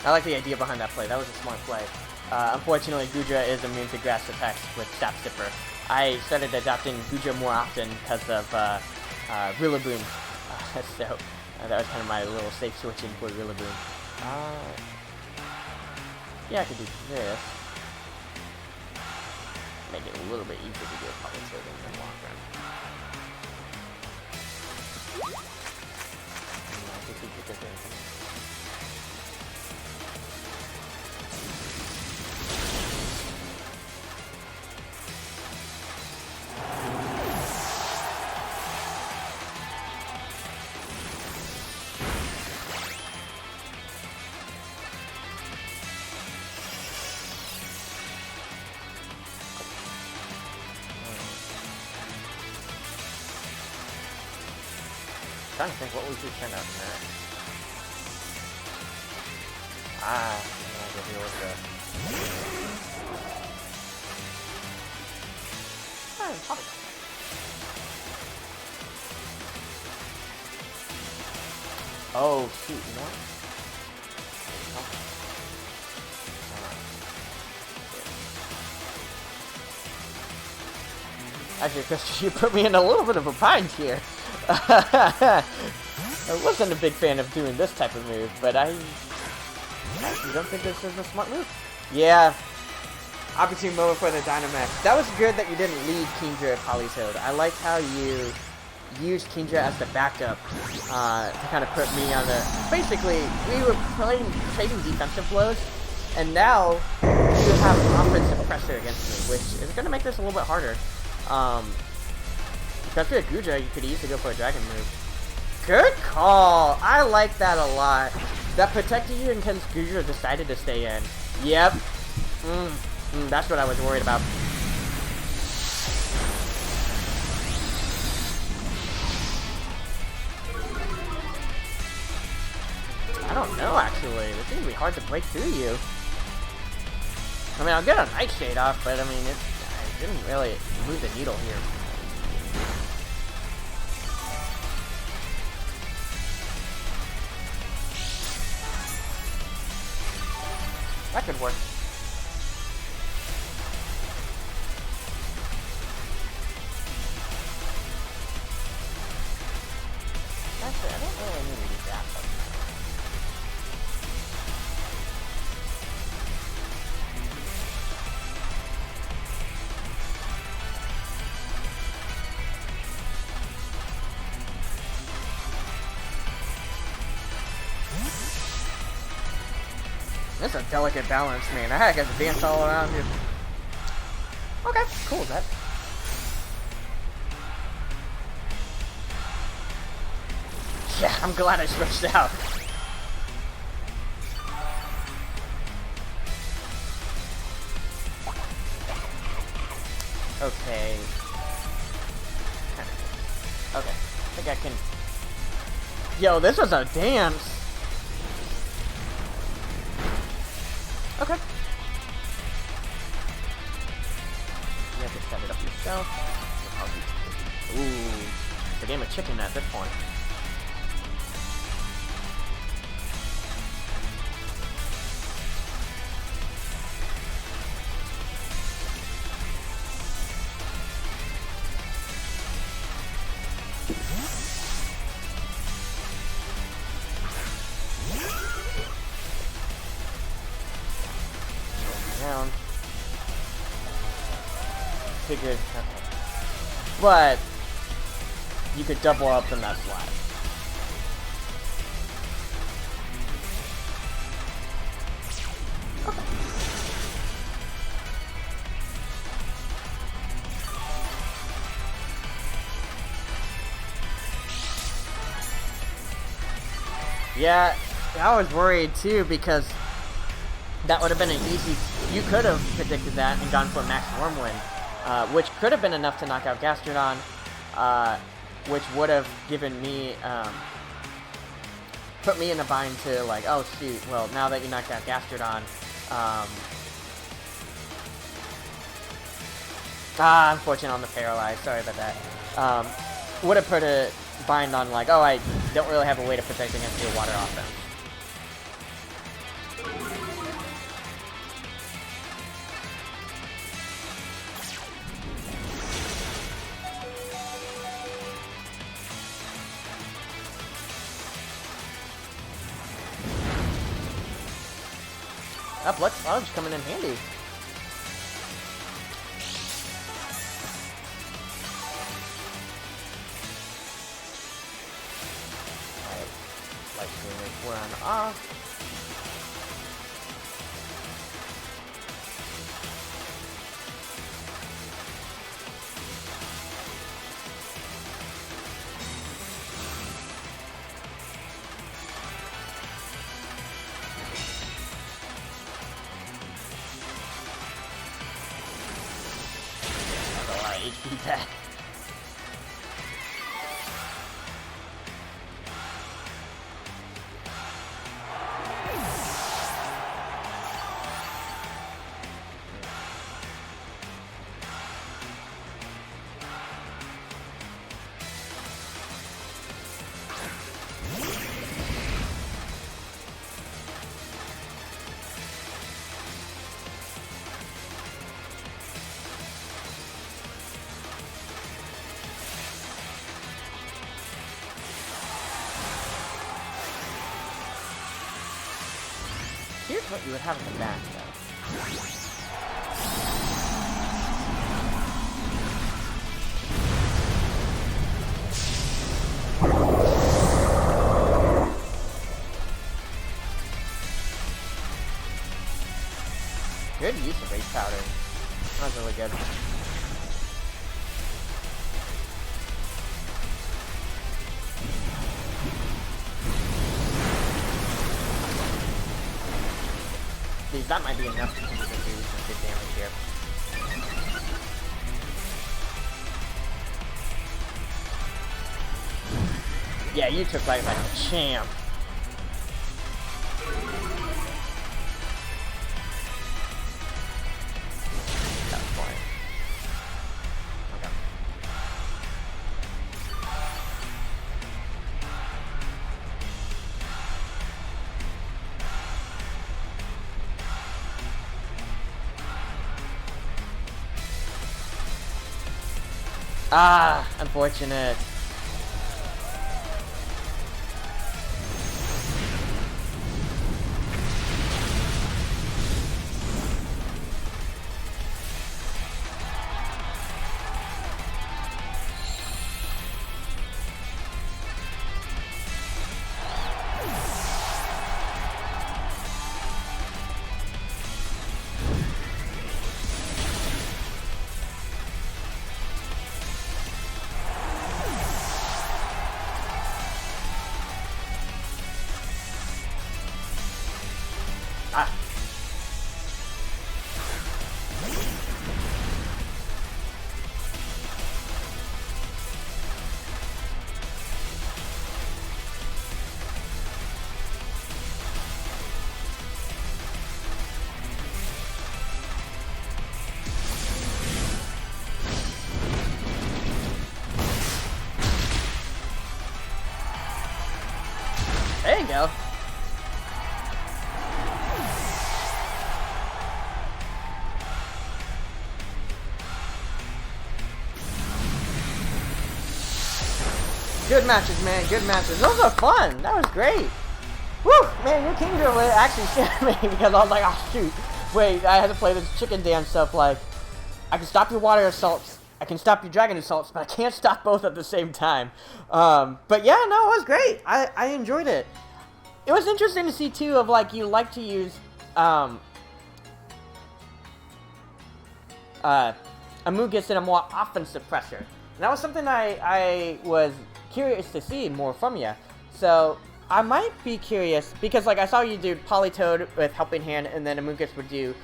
[SPEAKER 1] I like the idea behind that play. That was a smart play. Unfortunately, Goodra is immune to grass attacks with Sap Sipper. I started adopting Goodra more often because of Rillaboom. So that was kind of my little safe switch in for Rillaboom. Yeah, I could do this. Make it a little bit easier to do a public serving in the long run. I'm trying to think what we should send out next. I'm gonna deal with the. Oh shoot, you know what? Actually, Chris, you put me in a little bit of a bind here. I wasn't a big fan of doing this type of move, but I actually don't think this is a smart move. Yeah. Opportune moment for the Dynamax. That was good that you didn't lead Kingdra Politoed. I liked how you used Kingdra as the backup to kind of put me on the... Basically, we were trading defensive blows, and now you have offensive pressure against me, which is going to make this a little bit harder. Because with Goodra, you could easily go for a dragon move. Good call! I like that a lot. That protected you in case Goodra decided to stay in. Yep. That's what I was worried about. I don't know, actually. It's going to be hard to break through you. I mean, I'll get a Nightshade off, but I mean, it didn't really move the needle here. That could work. Actually, I don't really need to do that much. This is a delicate balance, man. I got to dance all around here. Okay, cool with that. Yeah, I'm glad I switched out. Okay. Okay, I think I can... Yo, this was a dance! Okay. You have to set it up yourself. Ooh, it's a game of chicken at this point. Down. Figured, okay. But you could double up in that slide. Okay. Yeah, I was worried too because that would have been an easy... You could have predicted that and gone for Max Wormwind, which could have been enough to knock out Gastrodon, which would have given me put me in a bind to, like, oh, shoot, well, now that you knocked out Gastrodon, unfortunate on the Paralyze, sorry about that. Would have put a bind on, like, oh, I don't really have a way to protect against your water offense. Blood Sludge coming in handy. Alright, Light Stream is wearing off. HP back. Here's what you would have in the back, though. Good use of Rage Powder. That was really good. That might be enough to do some good damage here. Yeah, you took like a champ. That's fine. Okay. Ah, unfortunate. There you go. Good matches, man. Good matches. Those are fun. That was great. Woo! Man, your Kingdra would actually scared me because I was like, oh shoot. Wait, I had to play this chicken dance stuff like, I can stop your water assaults, I can stop your dragon assaults, but I can't stop both at the same time. But yeah, no, it was great. I enjoyed it. It was interesting to see too of like you like to use Amoonguss in a more offensive pressure. And that was something I was curious to see more from you. So I might be curious because like I saw you do Politoed with Helping Hand, and then Amoonguss would do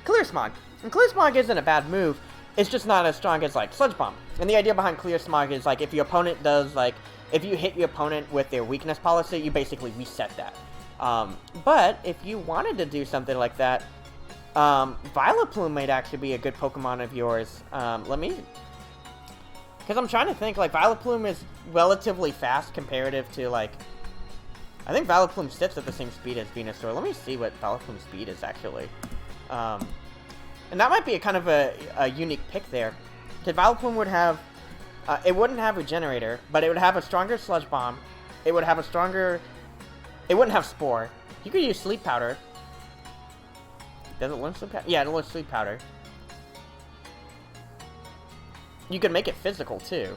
[SPEAKER 1] Clear Smog. And Clear Smog isn't a bad move. It's just not as strong as like Sludge Bomb. And the idea behind Clear Smog is like if your opponent does like if you hit your opponent with their weakness policy, you basically reset that. But if you wanted to do something like that, Vileplume might actually be a good Pokemon of yours. Let me... Because I'm trying to think, like, Vileplume is relatively fast comparative to, like... I think Vileplume sits at the same speed as Venusaur. Let me see what Vileplume's speed is, actually. And that might be a kind of a unique pick there. Because Vileplume would have... it wouldn't have Regenerator, but it would have a stronger Sludge Bomb. It would have a stronger... It wouldn't have Spore. You could use Sleep Powder. Does it learn Sleep Powder? Yeah, it learns Sleep Powder. You could make it physical, too.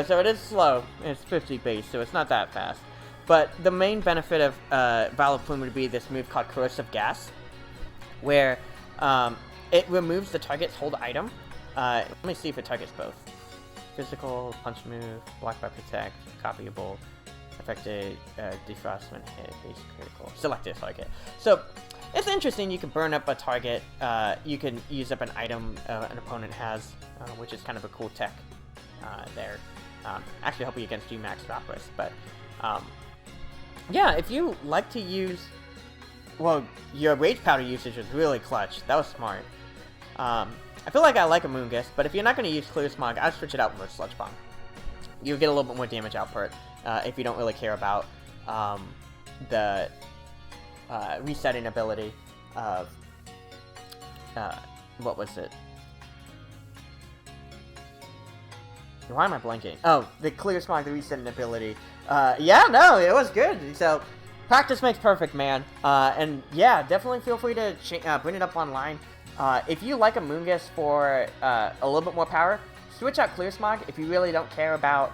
[SPEAKER 1] So it is slow. It's 50 base, so it's not that fast. But the main benefit of Vileplume would be this move called Corrosive Gas, where it removes the target's hold item. Let me see if it targets both. Physical, punch move, block by protect, copyable, affected, defrost when hit, base critical, select this target. So it's interesting. You can burn up a target. You can use up an item an opponent has, which is kind of a cool tech there. Actually help you against Gmax Lapras, but yeah, if you like to use, well, your Rage Powder usage was really clutch. That was smart. I feel like I like a Moongus, but if you're not going to use Clear Smog, I'd switch it out with Sludge Bomb. You'll get a little bit more damage output if you don't really care about the resetting ability of, what was it? Why am I blanking? Oh, the Clear Smog, the resetting ability. Yeah, no, it was good. So, practice makes perfect, man. And yeah, definitely feel free to bring it up online. If you like a Moongus for a little bit more power, switch out Clear Smog if you really don't care about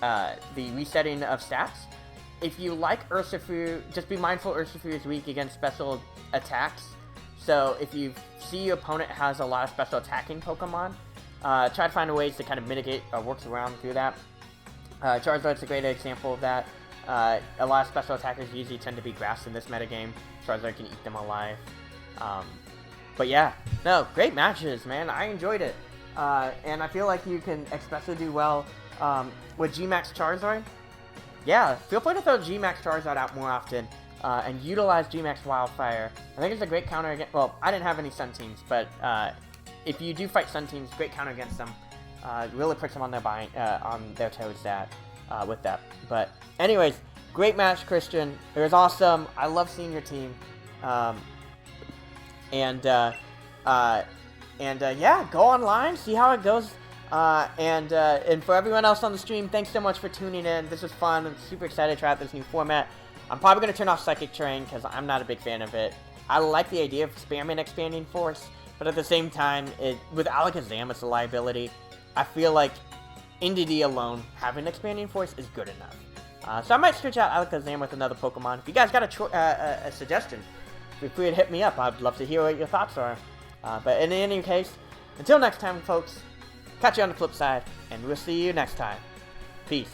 [SPEAKER 1] the resetting of stats. If you like Urshifu, just be mindful Urshifu is weak against special attacks. So if you see your opponent has a lot of special attacking Pokemon, try to find ways to kind of mitigate or work around through that. Charizard's a great example of that. A lot of special attackers usually tend to be grass in this metagame. Charizard can eat them alive. But yeah, no, great matches, man. I enjoyed it. And I feel like you can especially do well with Gmax Charizard. Yeah, feel free to throw Gmax Charizard out more often and utilize Gmax Wildfire. I think it's a great counter against... Well, I didn't have any Sun teams, but if you do fight Sun teams, great counter against them. Really puts them on their toes with that. But anyways, great match, Christian. It was awesome. I love seeing your team. Yeah, go online, see how it goes. And for everyone else on the stream, thanks so much for tuning in. This was fun. I'm super excited to try out this new format. I'm probably going to turn off Psychic Terrain because I'm not a big fan of it. I like the idea of Spearman expanding Force, but at the same time, with Alakazam, it's a liability. I feel like Indeedee alone, having Expanding Force is good enough. So I might switch out Alakazam with another Pokemon. If you guys got a suggestion, feel free to hit me up. I'd love to hear what your thoughts are. But in any case, until next time, folks, catch you on the flip side, and we'll see you next time. Peace.